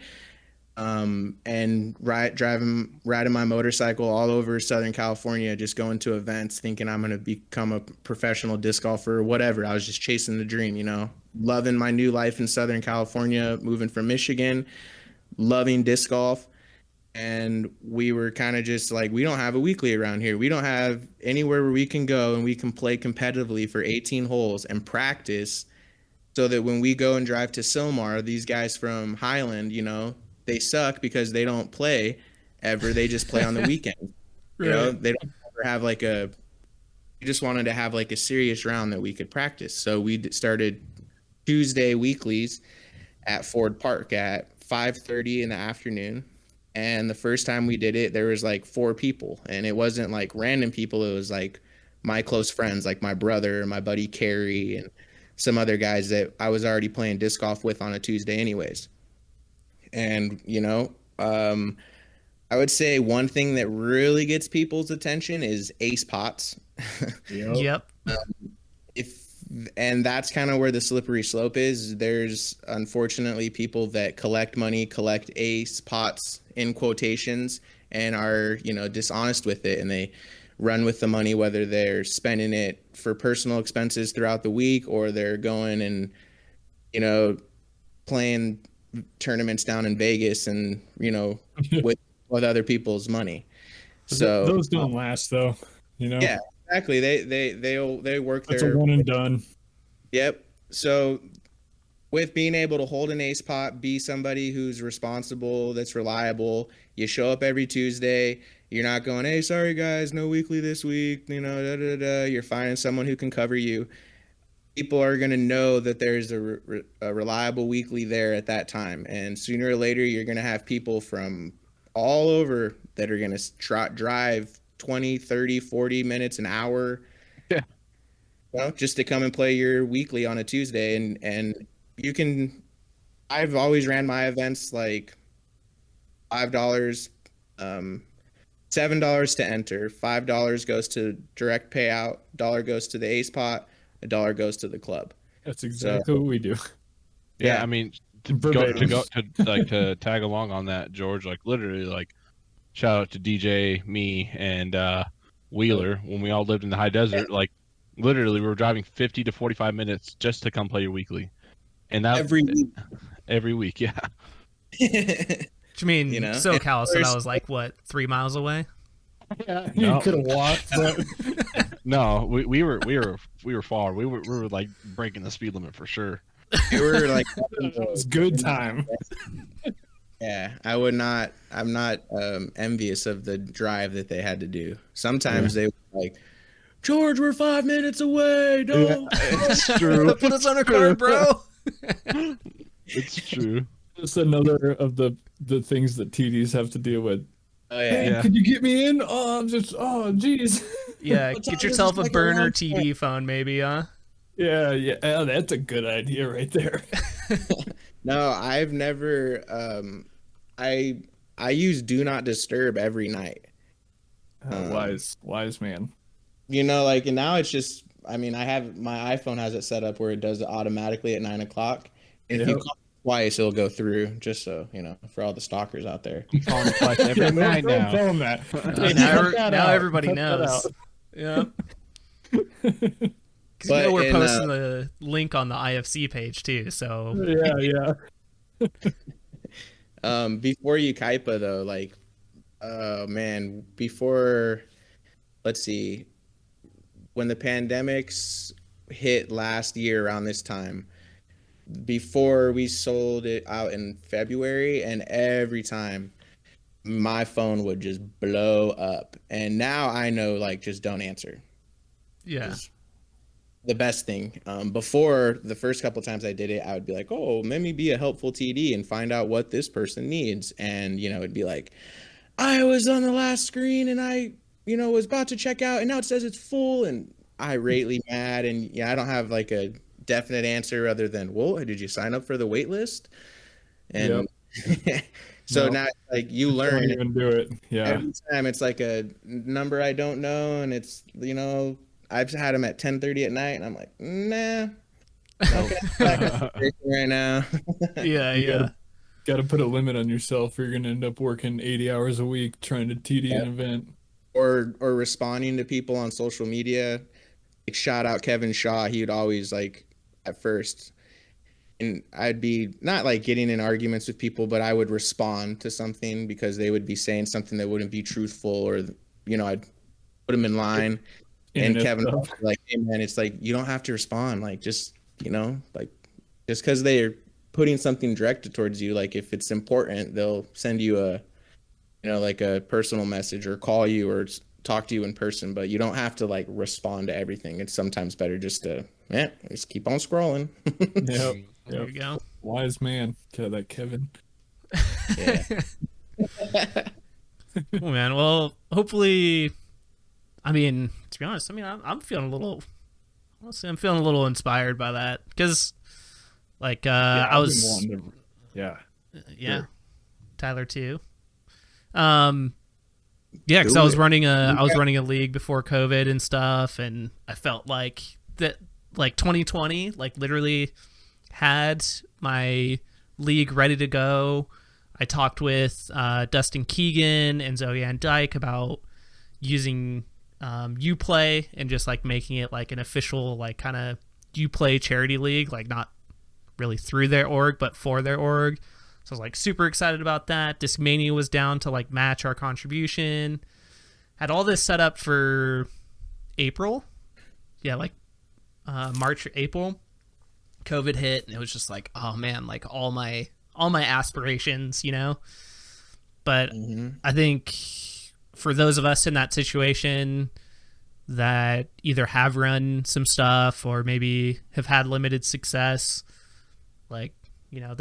And riding my motorcycle all over Southern California, just going to events thinking I'm going to become a professional disc golfer or whatever. I was just chasing the dream, you know, loving my new life in Southern California, moving from Michigan, loving disc golf. And we were kind of just like, we don't have a weekly around here. We don't have anywhere where we can go and we can play competitively for 18 holes and practice, so that when we go and drive to Sylmar, these guys from Highland, you know, they suck because they don't play ever. They just play on the weekend. You know, they don't ever have like a we just wanted to have like a serious round that we could practice. So we started Tuesday weeklies at Ford Park at 5:30 in the afternoon. And the first time we did it, there was like 4 people, and it wasn't like random people. It was like my close friends, like my brother, my buddy Carrie, and some other guys that I was already playing disc golf with on a Tuesday anyways. And, I would say one thing that really gets people's attention is ace pots. Yep. And that's kind of where the slippery slope is. There's unfortunately people that collect money, collect ace pots in quotations, and are, dishonest with it, and they run with the money, whether they're spending it for personal expenses throughout the week or they're going and, playing tournaments down in Vegas and, with other people's money. So those don't last though, Yeah, exactly. They work That's their a one and done. Yep. So with being able to hold an ace pot, be somebody who's responsible, that's reliable, you show up every Tuesday, you're not going, hey, sorry guys, no weekly this week, you're finding someone who can cover you. People are going to know that there's a reliable weekly there at that time. And sooner or later, you're going to have people from all over that are going to drive 20, 30, 40 minutes, an hour, just to come and play your weekly on a Tuesday. And you can, I've always ran my events like $5, $7 to enter, $5 goes to direct payout, $1 goes to the ace pot, $1 goes to the club. That's exactly what we do. Yeah, I mean, to tag along on that, George, like literally, like shout out to DJ, me, and Wheeler when we all lived in the high desert. Like literally, we were driving 50 to 45 minutes just to come play your weekly, and that every week, yeah. Which I mean, SoCal, so that was like what, 3 miles away? Yeah, you could have walked. But... No, we were far. We were like breaking the speed limit for sure. We were like, it was good time. Yeah, I'm not envious of the drive that they had to do. Sometimes they were like, George, we're 5 minutes away. No, it's true. Put us on a card, bro. It's true. It's another of the things that TDs have to deal with. Oh yeah. Hey, could you get me in? Geez. Yeah, get yourself a burner TD phone, maybe, huh? Yeah. Oh, that's a good idea right there. No, I've never. I use Do Not Disturb every night. Wise man. And now it's just. I mean, my iPhone has it set up where it does it automatically at 9 o'clock. If you call twice, it'll go through. Just so for all the stalkers out there. I'm calling twice every night now. Tell them that. Hey, now everybody knows. Yeah. Because we're posting the link on the IFC page too. So yeah. Before Ukaipa though, before, let's see, when the pandemics hit last year around this time, before we sold it out in February, and every time my phone would just blow up. And now I know, just don't answer. Yeah. The best thing. Before, the first couple times I did it, I would be like, oh, let me be a helpful TD and find out what this person needs. And, it'd be like, I was on the last screen and I, was about to check out and now it says it's full, and irately mad. And I don't have a definite answer other than, well, did you sign up for the wait list? And so now you learn. Don't even do it. Yeah. Every time it's like a number I don't know, and it's I've had them at 10:30 at night, and I'm like, nah. Okay, right now. Yeah. Got to put a limit on yourself, or you're gonna end up working 80 hours a week trying to TD an event. Or responding to people on social media. Shout out Kevin Shaw. He would always at first, and I'd be not getting in arguments with people, but I would respond to something because they would be saying something that wouldn't be truthful, or I'd put them in line. And Kevin was like, hey man, it's you don't have to respond. Just because they're putting something directed towards you, if it's important, they'll send you a a personal message or call you or talk to you in person, but you don't have to like respond to everything. It's sometimes better just to just keep on scrolling. Yep. There you go. Wise man. That Kevin. Yeah. Cool, man. Well, hopefully, I mean, to be honest, I mean, I'm feeling a little, honestly, I'm feeling a little inspired by that because, like, I was, yeah, sure. Tyler too. Yeah, because I was running a league before COVID and stuff, and I felt like that, like 2020, like literally had my league ready to go. I talked with Dustin Keegan and Zoe Ann Dyke about using Uplay and just like making it like an official like kind of Uplay charity league, like not really through their org, but for their org. So I was like super excited about that. Discmania was down to like match our contribution. Had all this set up for April. Yeah, like March or April. COVID hit and it was just like, oh man, like all my aspirations, you know. But I think for those of us in that situation that either have run some stuff or maybe have had limited success, like, you know,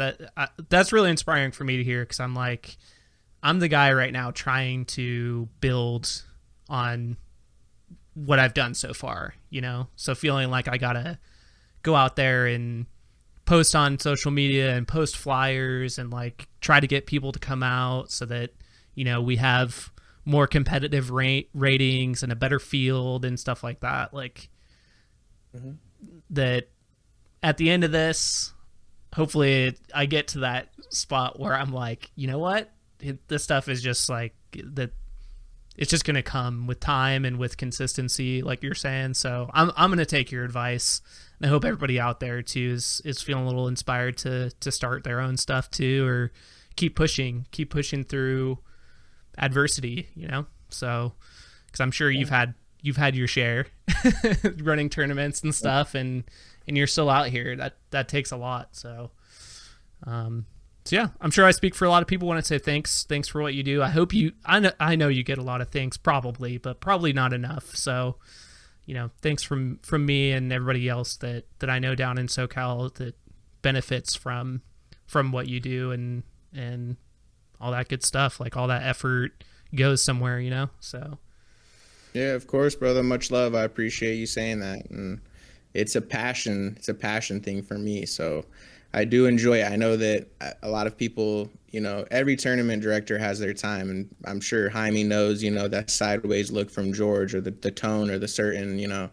that's really inspiring for me to hear, because I'm the guy right now trying to build on what I've done so far, you know. So feeling like I gotta go out there and post on social media and post flyers and like try to get people to come out so that, you know, we have more competitive ratings and a better field and stuff like that. Like that at the end of this, hopefully I get to that spot where I'm like, you know what, this stuff is just like that. It's just going to come with time and with consistency, like you're saying. So I'm going to take your advice, and I hope everybody out there too is feeling a little inspired to start their own stuff too, or keep pushing through adversity, you know? So, cause I'm sure you've had your share running tournaments and stuff, and you're still out here. That takes a lot. So yeah, I'm sure I speak for a lot of people when I say thanks for what you do. I know you get a lot of thanks probably, but probably not enough. So, you know, thanks from me and everybody else that I know down in SoCal that benefits from what you do and all that good stuff. Like all that effort goes somewhere, you know? So. Yeah, of course, brother. Much love. I appreciate you saying that. And it's a passion thing for me. So I do enjoy it. I know that a lot of people, you know, every tournament director has their time, and I'm sure Jaime knows, you know, that sideways look from George, or the tone, or the certain, you know,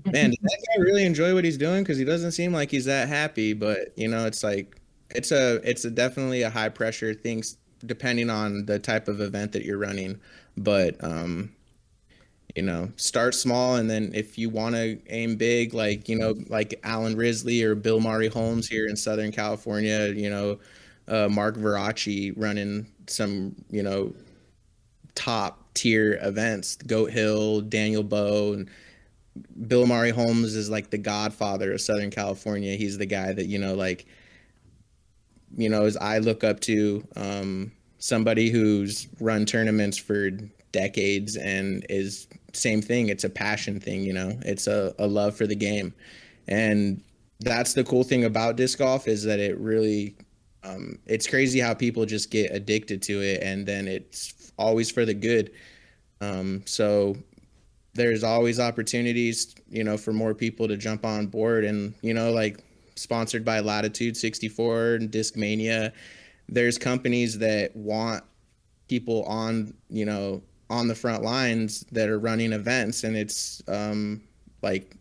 man, does that guy really enjoy what he's doing? Because he doesn't seem like he's that happy. But, you know, it's like it's definitely a high pressure thing, depending on the type of event that you're running. But you know, start small, and then if you want to aim big, like, you know, like Alan Risley or Bill Murray Holmes here in Southern California, you know, Mark Veracci running some, you know, top tier events, Goat Hill, Daniel Bowe, and Bill Murray Holmes is like the godfather of Southern California. He's the guy that, you know, like, you know, as I look up to, somebody who's run tournaments for decades and is same thing. It's a passion thing, you know, it's a love for the game. And that's the cool thing about disc golf, is that it really, it's crazy how people just get addicted to it, and then it's always for the good. So there's always opportunities, you know, for more people to jump on board, and, you know, like sponsored by Latitude 64 and Discmania, there's companies that want people on, you know, on the front lines that are running events, and it's like,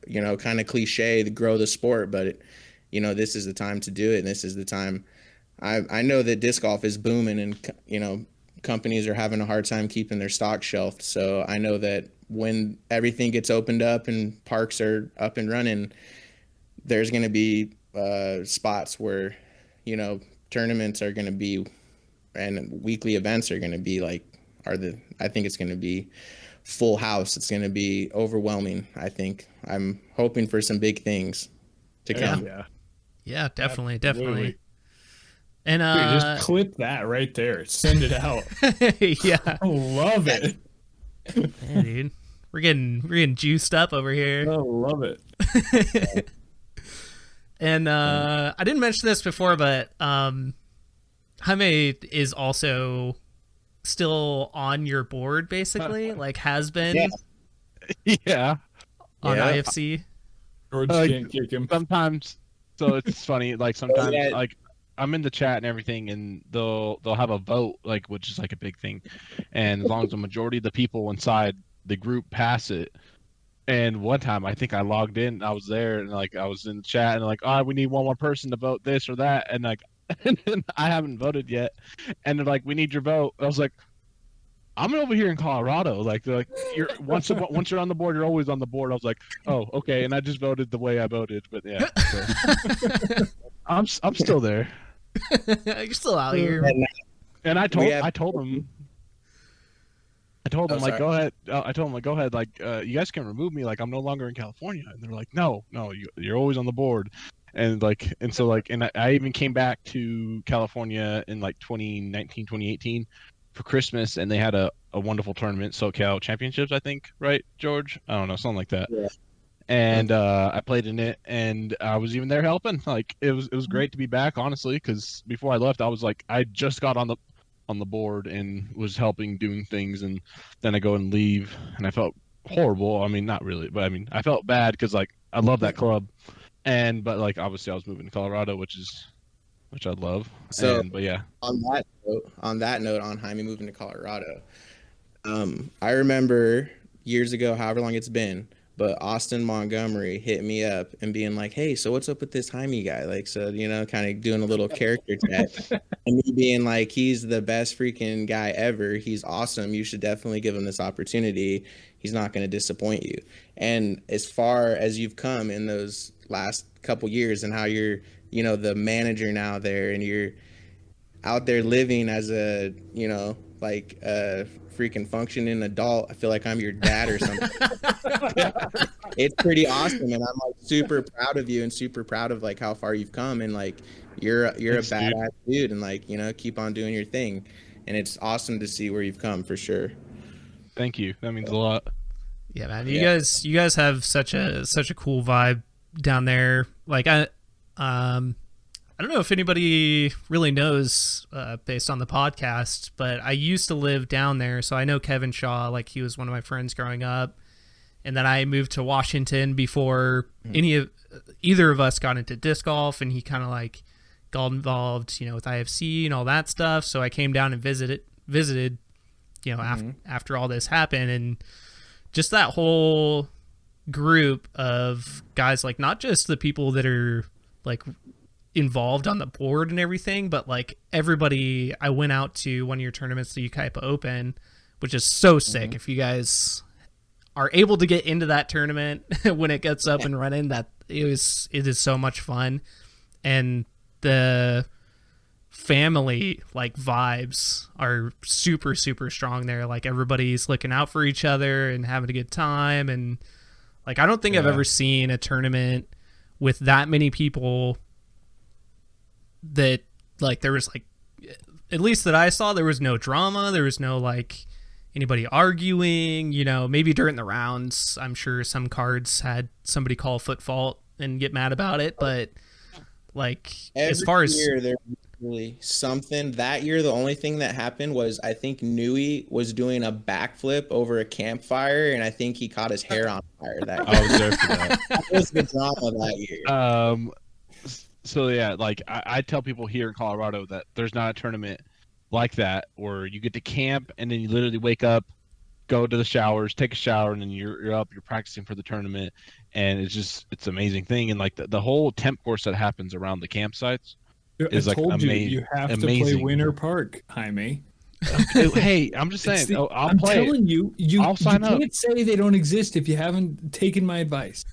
you know, kind of cliche to grow the sport, but you know, this is the time to do it, and this is the time. I know that disc golf is booming, and, you know, companies are having a hard time keeping their stock shelved. So I know that when everything gets opened up and parks are up and running, there's going to be spots where, you know, tournaments are going to be, and weekly events are going to be like, I think it's going to be full house. It's going to be overwhelming. I think I'm hoping for some big things to come. Yeah, definitely. Absolutely. And dude, just clip that right there. Send it out. Yeah, I love it. Yeah, dude. We're getting juiced up over here. Oh, love it. And I didn't mention this before, but Jaime is also still on your board, basically, like has been. Yeah. On IFC. George can't kick him. Sometimes, so it's funny. Like sometimes, like I'm in the chat and everything, and they'll have a vote, like which is like a big thing, and as long as the majority of the people inside the group pass it. And one time, I think I logged in, I was there, and like I was in the chat, and like, oh, we need one more person to vote this or that, and like, and then I haven't voted yet, and they're like, we need your vote. I was like, I'm over here in Colorado. Like, they're like, you're once you're on the board, you're always on the board. I was like, oh, okay, and I just voted the way I voted, but yeah, so. I'm still there. You're still out here. And I told them. Like, go ahead. I told them, like, go ahead. Like, you guys can remove me. Like, I'm no longer in California. And they're like, no, you're always on the board. And like, and so like, and I even came back to California in like 2019, 2018 for Christmas, and they had a wonderful tournament, SoCal Championships, I think, right, George? I don't know, something like that. Yeah. And I played in it, and I was even there helping. Like, it was great to be back, honestly, because before I left, I was like, I just got on the board and was helping doing things, and then I go and leave, and I felt horrible. I mean, not really, but I mean, I felt bad because like I love that club, but like obviously I was moving to Colorado, which I love. So, but yeah. On that note, on Jaime moving to Colorado, I remember years ago, however long it's been, but Austin Montgomery hit me up and being like, hey, so what's up with this Jaime guy? Like, so, kind of doing a little character test. And me being like, he's the best freaking guy ever. He's awesome. You should definitely give him this opportunity. He's not going to disappoint you. And as far as you've come in those last couple years and how you're, the manager now there, and you're out there living as a, like a freaking functioning adult. I feel like I'm your dad or something. It's pretty awesome, and I'm like super proud of you and super proud of like how far you've come, and like you're Thanks, a badass dude, and like keep on doing your thing, and it's awesome to see where you've come for sure. Thank you. That means a lot. Yeah, man. You guys have such a cool vibe down there. Like I don't know if anybody really knows based on the podcast, but I used to live down there, so I know Kevin Shaw. Like, he was one of my friends growing up, and then I moved to Washington before either of us got into disc golf, and he kind of like got involved, with IFC and all that stuff. So I came down and visited, after all this happened, and just that whole group of guys, like not just the people that are like involved on the board and everything, but like everybody. I went out to one of your tournaments, the Ukaipa Open, which is so sick. If you guys are able to get into that tournament when it gets up and running, that it is so much fun. And the family like vibes are super, super strong there. Like, everybody's looking out for each other and having a good time. And like, I don't think I've ever seen a tournament with that many people that like there was like, at least that I saw, there was no drama, there was no like anybody arguing, maybe during the rounds I'm sure some cards had somebody call foot fault and get mad about it, but like as far as there was really something that year, the only thing that happened was I think Nui was doing a backflip over a campfire, and I think he caught his hair on fire that year. I was there for that. That was the drama that year. So yeah, like I tell people here in Colorado that there's not a tournament like that where you get to camp and then you literally wake up, go to the showers, take a shower, and then you're up, you're practicing for the tournament, and it's an amazing thing. And like the whole temp course that happens around the campsites is like amazing. You have to play Winter Park, Jaime. Hey, I'm just saying. I'm telling you, I'll sign up. You can't say they don't exist if you haven't taken my advice.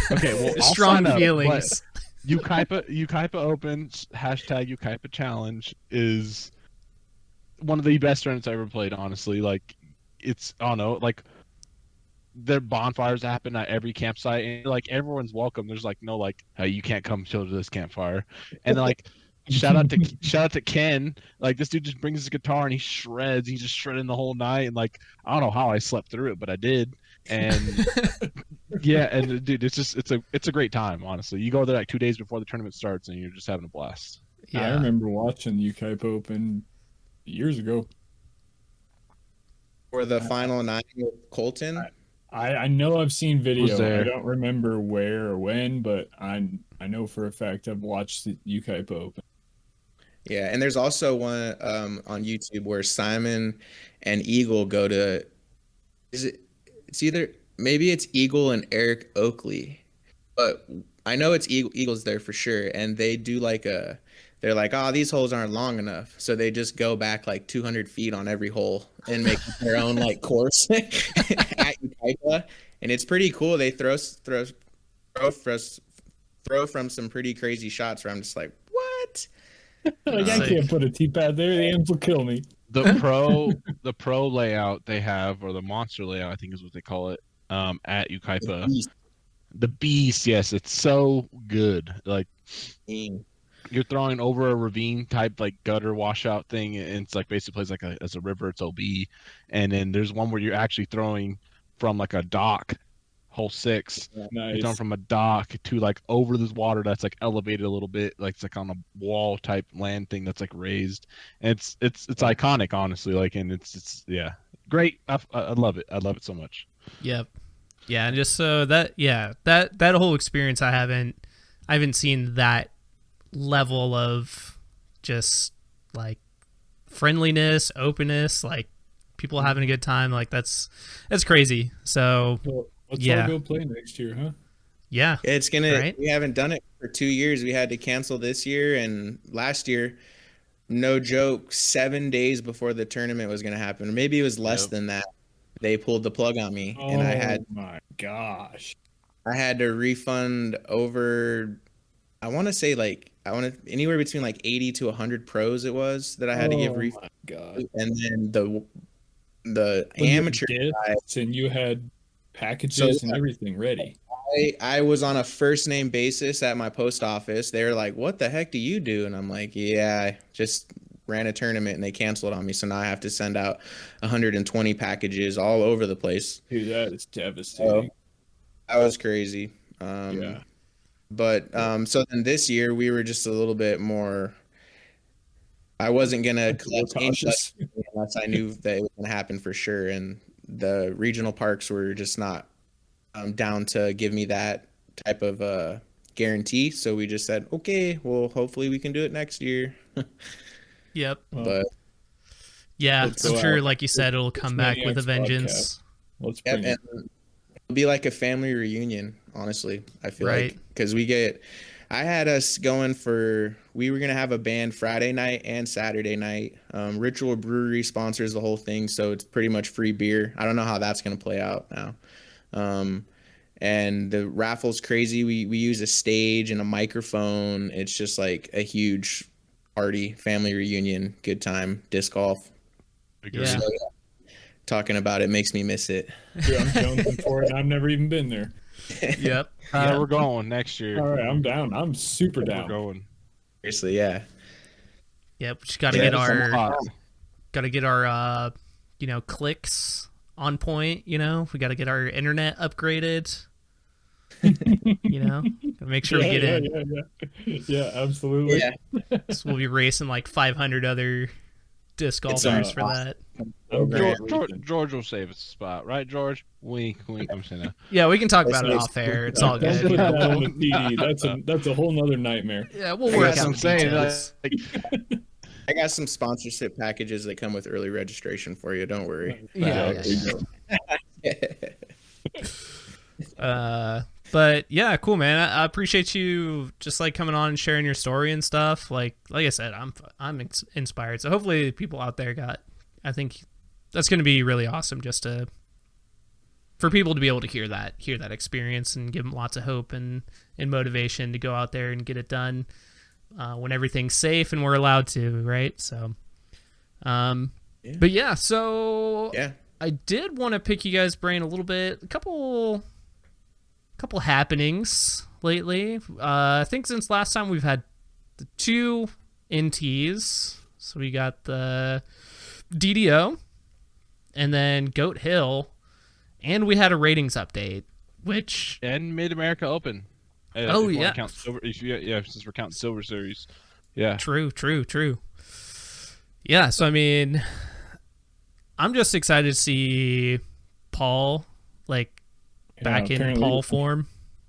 Okay, well, I'll strong sign feelings. Up, Ukaipa Open # Ukaipa Challenge is one of the best tournaments I ever played. Honestly, like it's I don't know, like their bonfires happen at every campsite, and like everyone's welcome. There's like no like, hey, you can't come chill to this campfire, and like shout out to Ken. Like, this dude just brings his guitar and he shreds. He's just shredding the whole night, and like, I don't know how I slept through it, but I did. And yeah, and dude, it's a great time. Honestly, you go there like 2 days before the tournament starts, and you're just having a blast. Yeah, I remember watching the UKIP Open years ago. For the final 9 with Colton. I know I've seen video. there. I don't remember where or when, but I know for a fact I've watched the UKIP Open. Yeah, and there's also one on YouTube where Simon and Eagle go to. It's either maybe it's Eagle and Eric Oakley, but I know it's Eagle's there for sure, and they do like a. They're like, oh, these holes aren't long enough, so they just go back like 200 feet on every hole and make their own like course at Ukipa, and it's pretty cool. They throw from some pretty crazy shots where I'm just like, what? Like, I can't put a tee pad there. The ants will kill me. The pro layout they have, or the monster layout, I think is what they call it, at Ukipa. The beast, yes, it's so good. Like, you're throwing over a ravine type like gutter washout thing, and it's like basically plays like as a river. It's OB, and then there's one where you're actually throwing from like a dock, hole 6. Nice. You're throwing from a dock to like over this water that's like elevated a little bit, like it's like on a wall type land thing that's like raised. And it's iconic, honestly. Like, and it's yeah, great. I love it. I love it so much. Yep. Yeah, and just so that that whole experience, I haven't seen that level of just like friendliness, openness, like people having a good time. Like that's crazy. So let's all go play next year, huh? Yeah, it's gonna. Right? We haven't done it for 2 years. We had to cancel this year and last year. No joke. 7 days before the tournament was gonna happen, or maybe it was less than that. They pulled the plug on me, and I had. Oh my gosh! I had to refund over. I want to say anywhere between like 80 to 100 pros it was that I had to give refund. Oh my god! And then the amateur guys, and you had packages and everything ready. I was on a first name basis at my post office. They were like, "What the heck do you do?" And I'm like, "Yeah, I just ran a tournament and they canceled on me, so now I have to send out 120 packages all over the place." Dude, that is devastating. That was crazy. Yeah. But so then this year we were just a little bit more. I wasn't gonna collect cautious unless I knew that it was gonna happen for sure, and the regional parks were just not down to give me that type of guarantee. So we just said, okay, well, hopefully we can do it next year. Yep. But yeah, I'm sure, like you said, it'll come back with a vengeance. Let's bring it. It'll be like a family reunion, honestly. I feel like because I had us going we were gonna have a band Friday night and Saturday night. Ritual Brewery sponsors the whole thing, so it's pretty much free beer. I don't know how that's gonna play out now. And the raffle's crazy. We use a stage and a microphone. It's just like a huge party, family reunion, good time, disc golf. Yeah. So, talking about it makes me miss it. Dude, I'm jonesing for it. I've never even been there. Yep. We're going next year. All right, I'm down. I'm super down. We're going. Seriously, yeah. Yep. We just gotta get our clicks on point. We got to get our internet upgraded. Gotta make sure we get in. Yeah, absolutely. Yeah. So we'll be racing like 500 other disc golfers for that. George will save us a spot, right, George? Wink, wink. I'm saying that. Yeah, we can talk about it off air. It's all Don't good. put that on the PD. That's a whole nother nightmare. Yeah, we'll work out I'm the saying. details. I got some sponsorship packages that come with early registration for you. Don't worry. Yeah. But yeah, cool, man. I appreciate you just like coming on and sharing your story and stuff. Like I said, I'm inspired. So hopefully people out there I think that's going to be really awesome just for people to be able to hear that experience and give them lots of hope and motivation to go out there and get it done when everything's safe and we're allowed to, right? So, but yeah, so yeah. I did want to pick you guys' brain a little bit. A couple happenings lately. I think since last time we've had the two NTs. So we got the DDO and then Goat Hill. And we had a ratings update, which... And Mid America Open. Oh, yeah. Since we're counting Silver Series. Yeah. True. Yeah, so I mean, I'm just excited to see Paul, like, back in Paul form.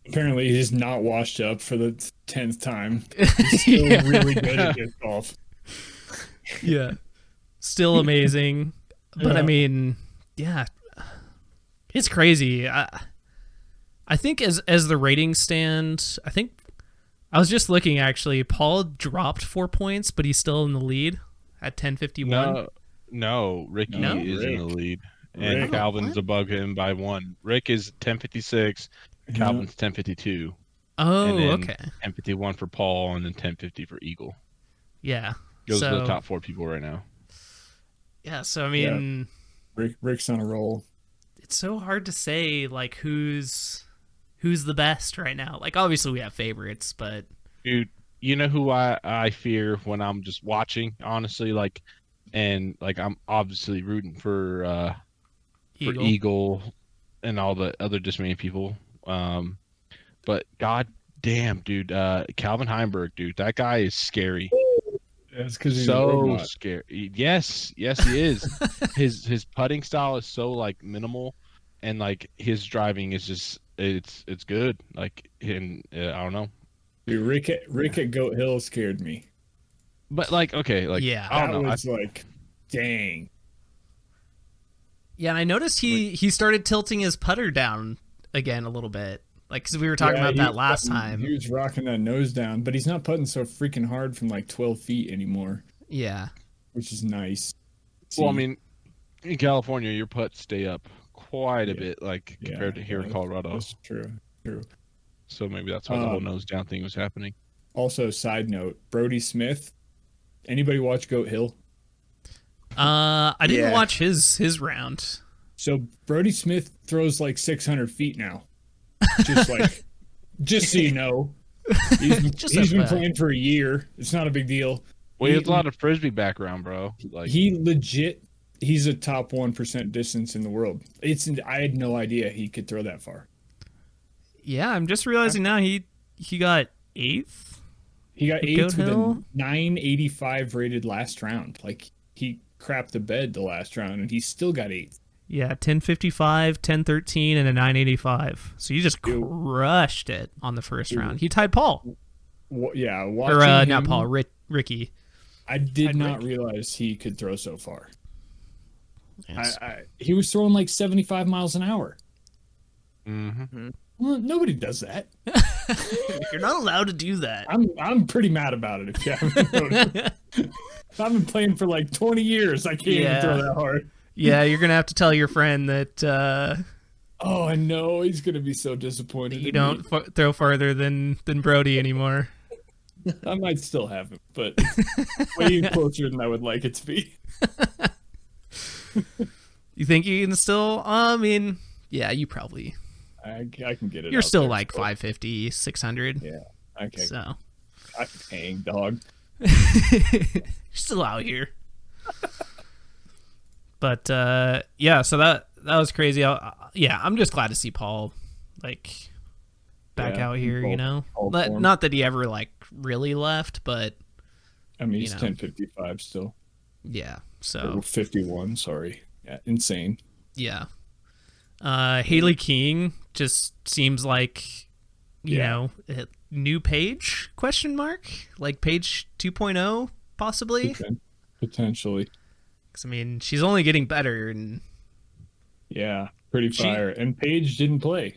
Apparently he's not washed up for the 10th time. He's still really good at disc golf. Yeah. Still amazing. But I mean, yeah. It's crazy. I think as the ratings stand, I was just looking actually, Paul dropped 4 points, but he's still in the lead at 10:51. No, Ricky is in the lead. And Calvin's above him by 1. Rick is 10:56, Calvin's 10:52. Oh, okay. 10:51 for Paul, and then 10:50 for Eagle. Yeah. Goes to the top 4 people right now. Yeah, so I mean, Rick's on a roll. It's so hard to say like who's the best right now. Like obviously we have favorites, but dude, you know who I fear when I'm just watching, honestly, like, and like I'm obviously rooting for Eagle and all the other Discmaniacs people. But god damn, dude, Calvin Heinberg, dude, that guy is scary. That's because he's so scary. Yes, he is. his putting style is so like minimal, and like his driving is just it's good. Like him, I don't know. Dude, Rick at Goat Hill scared me. But like, okay, like yeah, I don't know. Was like, dang. Yeah, and I noticed he started tilting his putter down again a little bit. Like, because we were talking about that last time. He was rocking that nose down, but he's not putting so freaking hard from like 12 feet anymore. Yeah. Which is nice. Well, I mean, in California, your putts stay up quite a bit, like compared to here in Colorado. That's true. So maybe that's why the whole nose down thing was happening. Also, side note, Brody Smith. Anybody watch Goat Hill? I didn't watch his round. So Brody Smith throws like 600 feet now. Just so you know, he's been playing for a year. It's not a big deal. Well, he has a lot of frisbee background, bro. Like he's a top 1% distance in the world. I had no idea he could throw that far. Yeah, I'm just realizing now he got 8th. He got 8th with a 985 rated last round. Like he crapped the bed the last round, and he still got 8th. Yeah, 1055, 1013, and a 985. So you just crushed it on the first round. He tied Paul. Yeah, or not Paul, Ricky. I did not realize he could throw so far. Yes. He was throwing like 75 miles an hour. Mm-hmm. Well, nobody does that. You're not allowed to do that. I'm pretty mad about it. If you haven't noticed. I've been playing for like 20 years. I can't even throw that hard. Yeah, you're gonna have to tell your friend that. Oh, I know he's gonna be so disappointed. You don't throw farther than Brody anymore. I might still have him, but it's way closer than I would like it to be. You think you can still? I mean, yeah, you probably. I can get it. You're still like 550, 600. Yeah. Okay. So. I can hang, dog. You're still out here. But yeah, so that was crazy. I'm just glad to see Paul like back out here. You know, not that he ever like really left, but I mean he's 1055 still. Yeah, so 51. Sorry, yeah, insane. Yeah, Haley King just seems like you know new page ? Like page 2.0 possibly potentially. Because I mean, she's only getting better, and yeah, pretty fire. And Paige didn't play.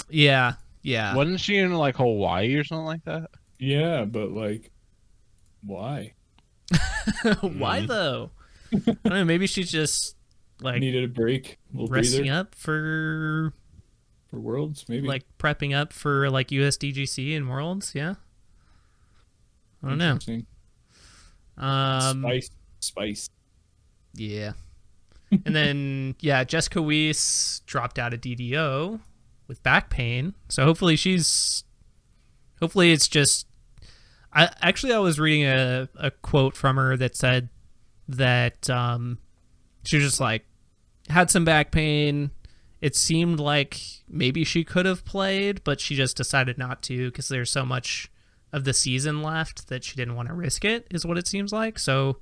Yeah. Wasn't she in like Hawaii or something like that? Yeah, but like, why? Why though? I don't know. Maybe she's just like needed a break, resting up for Worlds, maybe like prepping up for like USDGC and Worlds. Yeah, I don't know. Spice. Yeah. And then Jessica Weiss dropped out of DDO with back pain. So hopefully it's just I was reading a quote from her that said that she was just like had some back pain. It seemed like maybe she could have played, but she just decided not to because there's so much of the season left that she didn't want to risk it, is what it seems like. So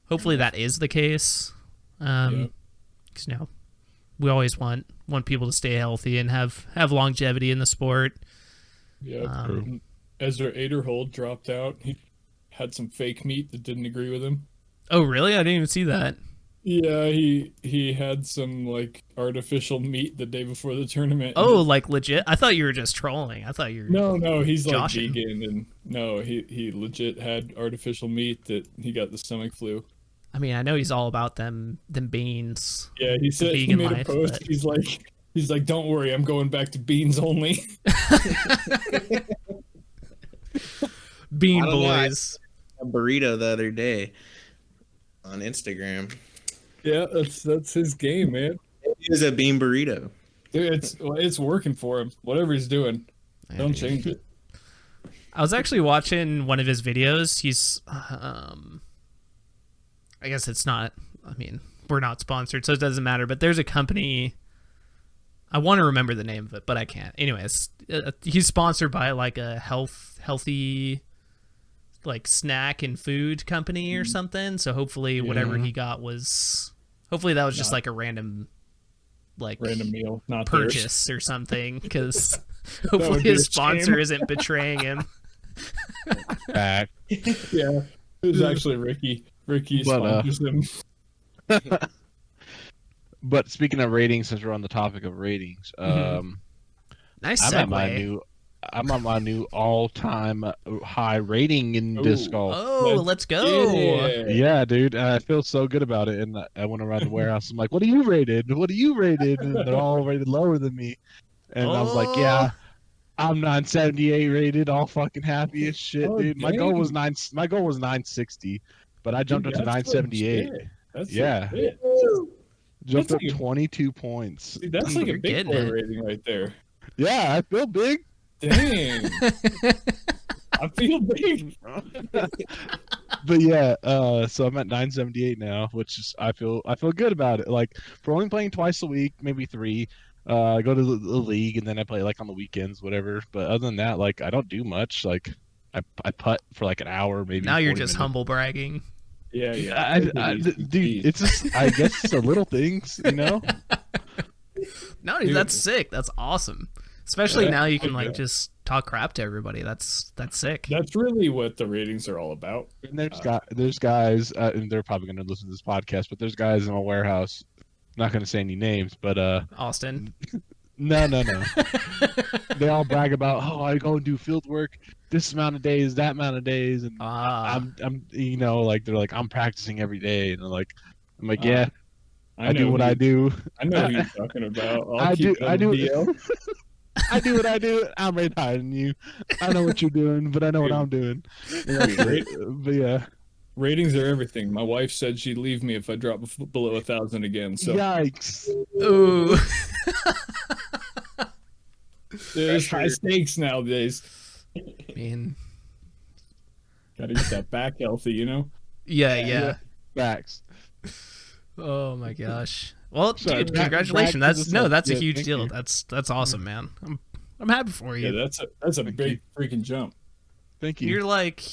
hopefully that is the case. Because we always want people to stay healthy and have longevity in the sport. Yeah, Ezra Aderhold dropped out. He had some fake meat that didn't agree with him. Oh, really? I didn't even see that. Yeah, he had some like artificial meat the day before the tournament. Oh, like legit? I thought you were just trolling. I thought you were No, he's joshing. like vegan, and no, he legit had artificial meat that he got the stomach flu. I mean, I know he's all about them Yeah, beans. he said he made a post. But... He's like, don't worry, I'm going back to beans only. Bean boys. A burrito the other day on Instagram. Yeah, that's his game, man. He is a bean burrito. Dude, it's working for him. Whatever he's doing, don't change it. I was actually watching one of his videos. He's, I guess it's not. I mean, we're not sponsored, so it doesn't matter. But there's a company. I want to remember the name of it, but I can't. Anyways, he's sponsored by like a healthy, like snack and food company or something. So hopefully, whatever he got was, hopefully that was just like a random meal, not purchase or something. Because hopefully his sponsor isn't betraying him. Back. Yeah, it was actually Ricky. Ricky sponsors him. But speaking of ratings, since we're on the topic of ratings, nice segue. I'm on my new all-time high rating in disc golf. Oh, let's go! Yeah, dude, I feel so good about it. And I went around the warehouse. I'm like, "What are you rated? What are you rated?" And they're all rated lower than me. And I was like, "Yeah, I'm 978 rated. All fucking happy as shit, dude. Dang. My goal was 960, but I jumped up to 978. That's Jumped up 22 points. See, that's like a big boy rating right there. Yeah, I feel big. Dang. I feel big. But yeah, so I'm at 978 now, which is I feel good about it. Like for only playing twice a week, maybe 3. I go to the league and then I play like on the weekends, whatever. But other than that, like I don't do much. Like I putt for like an hour, maybe. Now you're just minutes. humble bragging. Yeah. Dude, it's just I guess it's the little things, you know. No, dude, that's sick. That's awesome. Especially now you can like just talk crap to everybody. That's sick. That's really what the ratings are all about. And there's guys, and they're probably going to listen to this podcast, but there's guys in my warehouse. I'm not going to say any names, but Austin. No. They all brag about, oh, I go and do field work this amount of days, that amount of days, and I'm like they're like I'm practicing every day, and I'm like yeah, I do what I do. I know who you're talking about. I do. I do what I do. I'm right higher than you. I know what you're doing, but I know what I'm doing. But yeah. Ratings are everything. My wife said she'd leave me if I drop below 1,000 again. So yikes! Ooh. There's high stakes nowadays. Man, gotta get that back healthy, you know. Yeah. Facts. Oh my gosh. Well, Sorry, dude, congratulations. That's a huge deal. You. That's awesome, man. I'm happy for you. Yeah, that's a big freaking jump. Thank you. You're like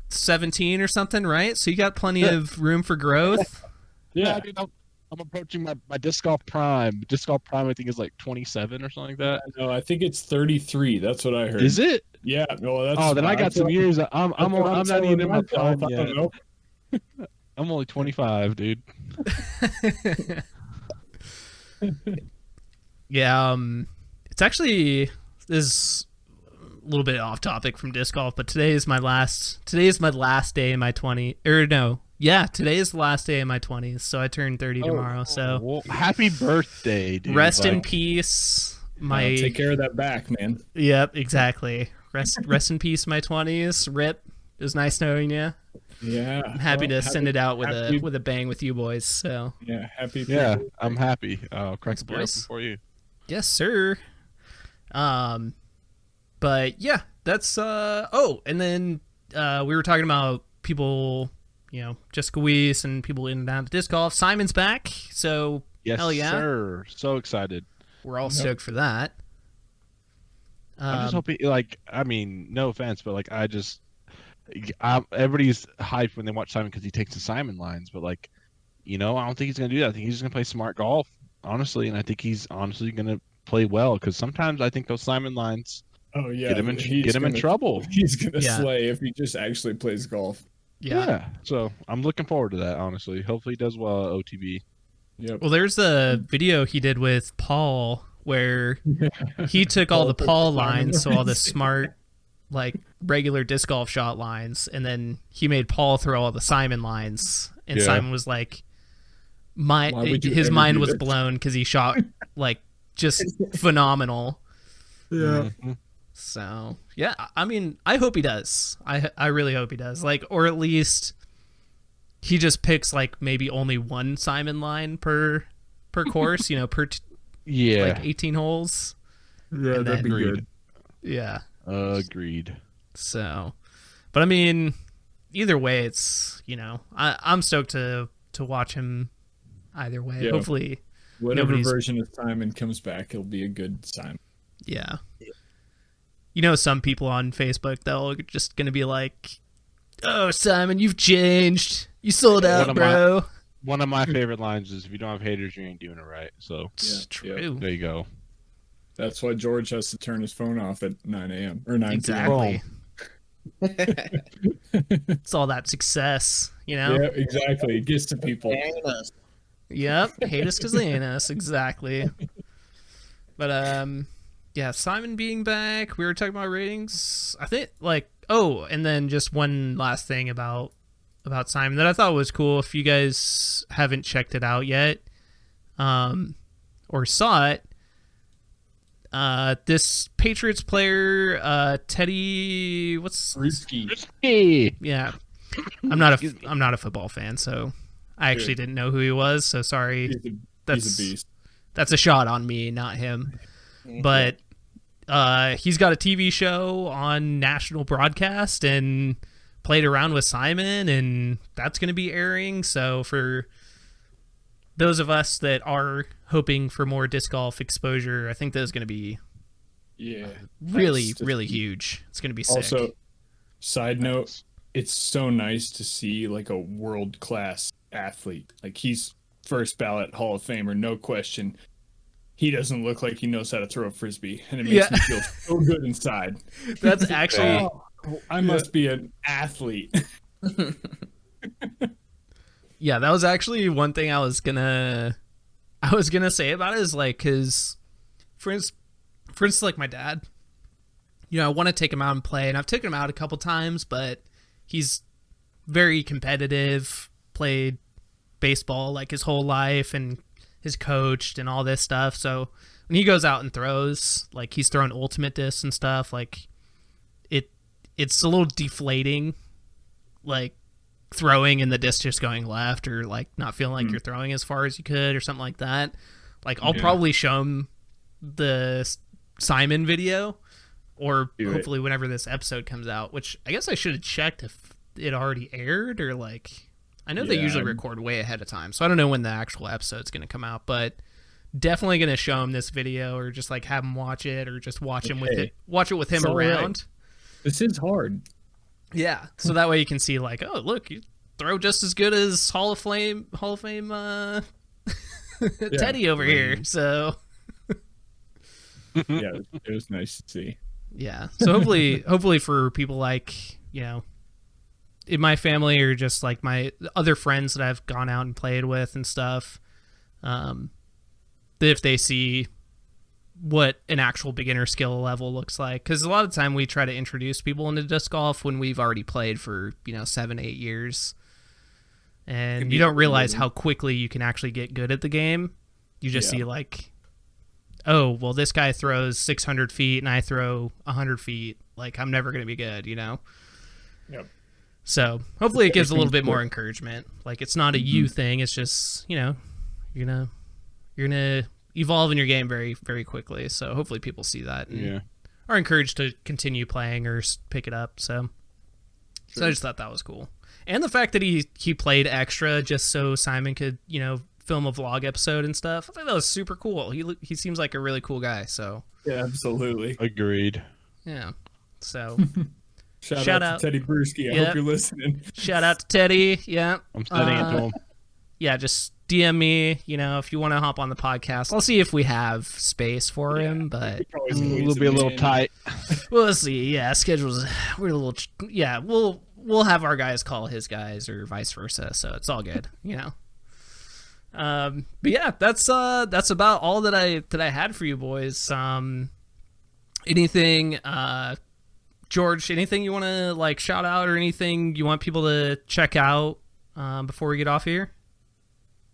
17 or something, right? So you got plenty of room for growth. Yeah, dude, I'm approaching my disc golf prime. Disc golf prime, I think, is like 27 or something like that. No, I think it's 33. That's what I heard. Is it? Yeah. No, that's. Oh, then I got some years. I'm not even in my prime yet. I'm only 25, dude. Yeah. It's actually this is a little bit off topic from disc golf, but today is my last day in my 20s. Or no. Yeah, today is the last day in my 20s, so I turn 30 tomorrow. So well, happy birthday, dude! Rest in peace, take care of that back, man. Yep, exactly. Rest in peace, my 20s. Rip. It was nice knowing you. Yeah, I'm happy to send it out with a bang with you boys. So yeah, happy. Yeah, I'm happy. I'll crack the beer open for you. Yes, sir. But yeah, that's and then we were talking about people, Jessica Weiss and people in and out of disc golf. Simon's back, so yes, hell yeah, sir. So excited. We're all stoked for that. I'm just hoping, no offense, but everybody's hyped when they watch Simon because he takes the Simon lines, but I don't think he's gonna do that. I think he's just gonna play smart golf, honestly, and I think he's honestly gonna play well because sometimes I think those Simon lines, get him in trouble. He's gonna slay if he just actually plays golf. Yeah. So I'm looking forward to that. Honestly, hopefully he does well at OTB. Yep. Well, there's a video he did with Paul where he took all the Paul lines, so all the smart, regular disc golf shot lines, and then he made Paul throw all the Simon lines, and Simon was like, his mind was blown because he shot just phenomenal. Yeah. So yeah, I hope he does. I really hope he does. Or at least he just picks maybe only one Simon line per course, per 18 holes. Yeah, that'd be good. Yeah. Agreed. So, but either way, it's I'm stoked to watch him either way. Yeah. Hopefully, whatever version of Simon comes back, it'll be a good Simon. Yeah. Some people on Facebook, they're just gonna be like, "Oh, Simon, you've changed. You sold out, bro." One of my favorite lines is, "If you don't have haters, you ain't doing it right." So it's true. There you go. That's why George has to turn his phone off at 9 a.m. or 9 Exactly. It's all that success, Yeah, exactly. It gets to people. Yep, hate us because they ain't us. Exactly. But Simon being back. We were talking about ratings. I think and then just one last thing about Simon that I thought was cool. If you guys haven't checked it out yet, or saw it, this Patriots player, Teddy, Risky. Yeah, I'm not a football fan, so I actually didn't know who he was. So sorry. He's a beast. That's a shot on me, not him. But he's got a TV show on national broadcast and played around with Simon, and that's going to be airing. So for those of us that are hoping for more disc golf exposure, I think that's going to be really, really huge. It's going to be sick. Also, side note, it's so nice to see a world-class athlete. He's first ballot Hall of Famer, no question. He doesn't look like he knows how to throw a frisbee, and it makes me feel so good inside. That's actually... I must be an athlete. Yeah, that was actually one thing I was gonna say about it is because for instance, my dad, I want to take him out and play, and I've taken him out a couple times, but he's very competitive, played baseball his whole life, and has coached and all this stuff. So when he goes out and throws, he's throwing ultimate discs and stuff, it's a little deflating, throwing and the disc just going left, or not feeling like you're throwing as far as you could, or something like that. I'll probably show him the Simon video, or hopefully whenever this episode comes out, which I guess I should have checked if it already aired, or I know they usually record way ahead of time, so I don't know when the actual episode's going to come out, but definitely going to show him this video, or just have him watch it, or just watch it with him around. Right. This is hard. Yeah, so that way you can see oh, look, you throw just as good as Hall of Fame Teddy over here. So yeah, it was nice to see. Yeah, so hopefully for people in my family, or just my other friends that I've gone out and played with and stuff, that if they see what an actual beginner skill level looks like, because a lot of the time we try to introduce people into disc golf when we've already played for 7-8 years, and you don't realize how quickly you can actually get good at the game. You just see oh, well, this guy throws 600 feet and I throw 100 feet, I'm never going to be good, Yep. So hopefully it gives a little bit more encouragement. It's not a you thing. It's just, you're gonna evolve in your game very, very quickly. So hopefully people see that and are encouraged to continue playing or pick it up. So I just thought that was cool. And the fact that he played extra just so Simon could, film a vlog episode and stuff. I thought that was super cool. He seems like a really cool guy. So yeah, absolutely. Agreed. Yeah. So shout out to Teddy Brewski. I hope you're listening. Shout out to Teddy. Yeah. I'm sending it to him. Yeah, just DM me, if you want to hop on the podcast. I'll see if we have space for him, but we'll be a little tight. We'll see. Yeah, schedules. We're a little. Yeah, we'll have our guys call his guys or vice versa. So it's all good, But yeah, that's about all that I had for you boys. Anything, George? Anything you want to shout out or anything you want people to check out before we get off here?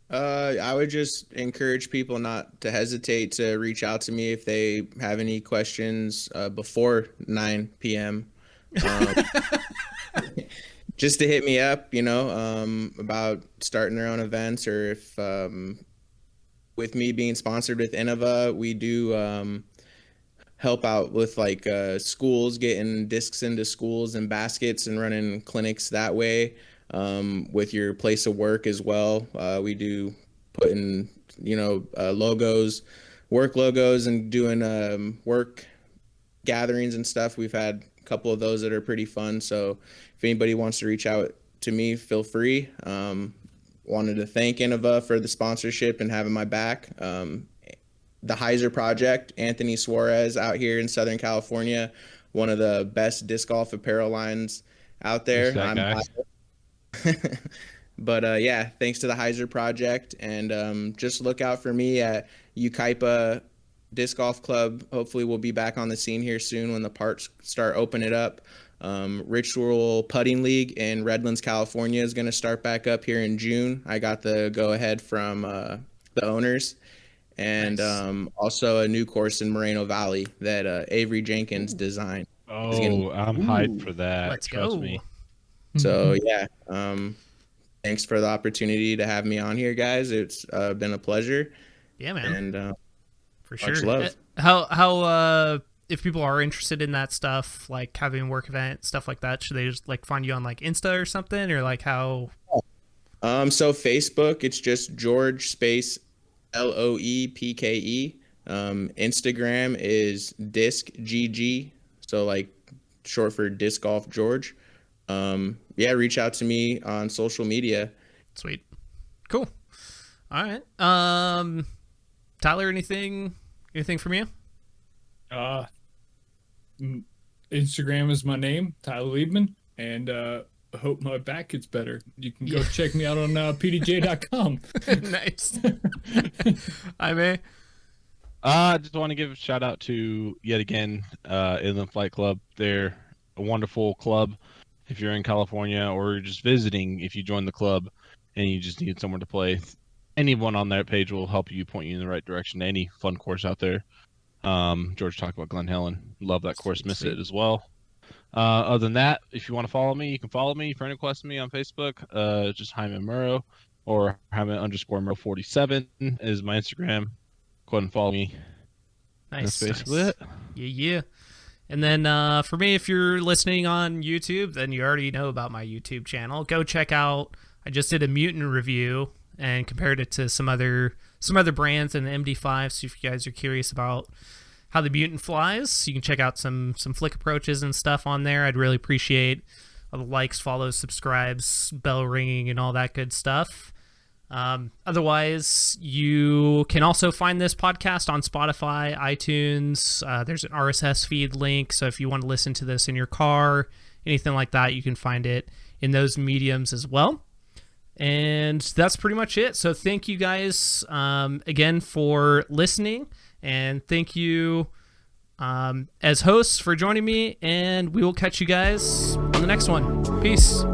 I would just encourage people not to hesitate to reach out to me if they have any questions before 9 p.m. Just to hit me up, about starting their own events, or if with me being sponsored with Innova, we do help out with schools, getting discs into schools and baskets and running clinics that way. With your place of work as well. We do putting, logos, work logos, and doing work gatherings and stuff. We've had a couple of those that are pretty fun. So if anybody wants to reach out to me, feel free. Wanted to thank Innova for the sponsorship and having my back. The Heiser Project, Anthony Suarez out here in Southern California, one of the best disc golf apparel lines out there. But yeah, thanks to the Heiser Project, and just look out for me at Ukaipa Disc Golf Club. Hopefully we'll be back on the scene here soon when the parks start opening up. Ritual Putting League in Redlands, California is going to start back up here in June. I got the go-ahead from the owners, and nice. Also a new course in Moreno Valley that Avery Jenkins designed. Oh, I'm hyped for that. Let's Trust go. me. So yeah, thanks for the opportunity to have me on here, guys. It's been a pleasure. Yeah, man. And for sure. much love. How if people are interested in that stuff, like having a work event, stuff like that, should they just find you on Insta or something, or how? So Facebook, it's just George space Loepke. Instagram is Disc GG, so short for Disc Golf George. Yeah, reach out to me on social media. Sweet. Cool. All right. Tyler, anything from you? Instagram is my name, Tyler Liebman, and I hope my back gets better. You can go check me out on pdj.com. Nice. I may. I just want to give a shout out to, yet again, Inland Flight Club. They're a wonderful club. If you're in California or you're just visiting, if you join the club and you just need somewhere to play, anyone on that page will help you, point you in the right direction to any fun course out there. George talked about Glen Helen. Love that course. Miss it as well. Other than that, if you want to follow me, you can follow me. Friend request me on Facebook. Just Hyman Murrow, or Hyman_Murrow47 is my Instagram. Go ahead and follow me. Nice. That's basically it. Yeah. And then for me, if you're listening on YouTube, then you already know about my YouTube channel. Go check out. I just did a Mutant review and compared it to some other brands and the MD5. So if you guys are curious about how the Mutant flies, you can check out some flick approaches and stuff on there. I'd really appreciate all the likes, follows, subscribes, bell ringing, and all that good stuff. Otherwise, you can also find this podcast on Spotify, iTunes. There's an RSS feed link, so if you want to listen to this in your car, anything like that, you can find it in those mediums as well. And that's pretty much it. So thank you guys again for listening, and thank you as hosts for joining me, and we will catch you guys on the next one. Peace.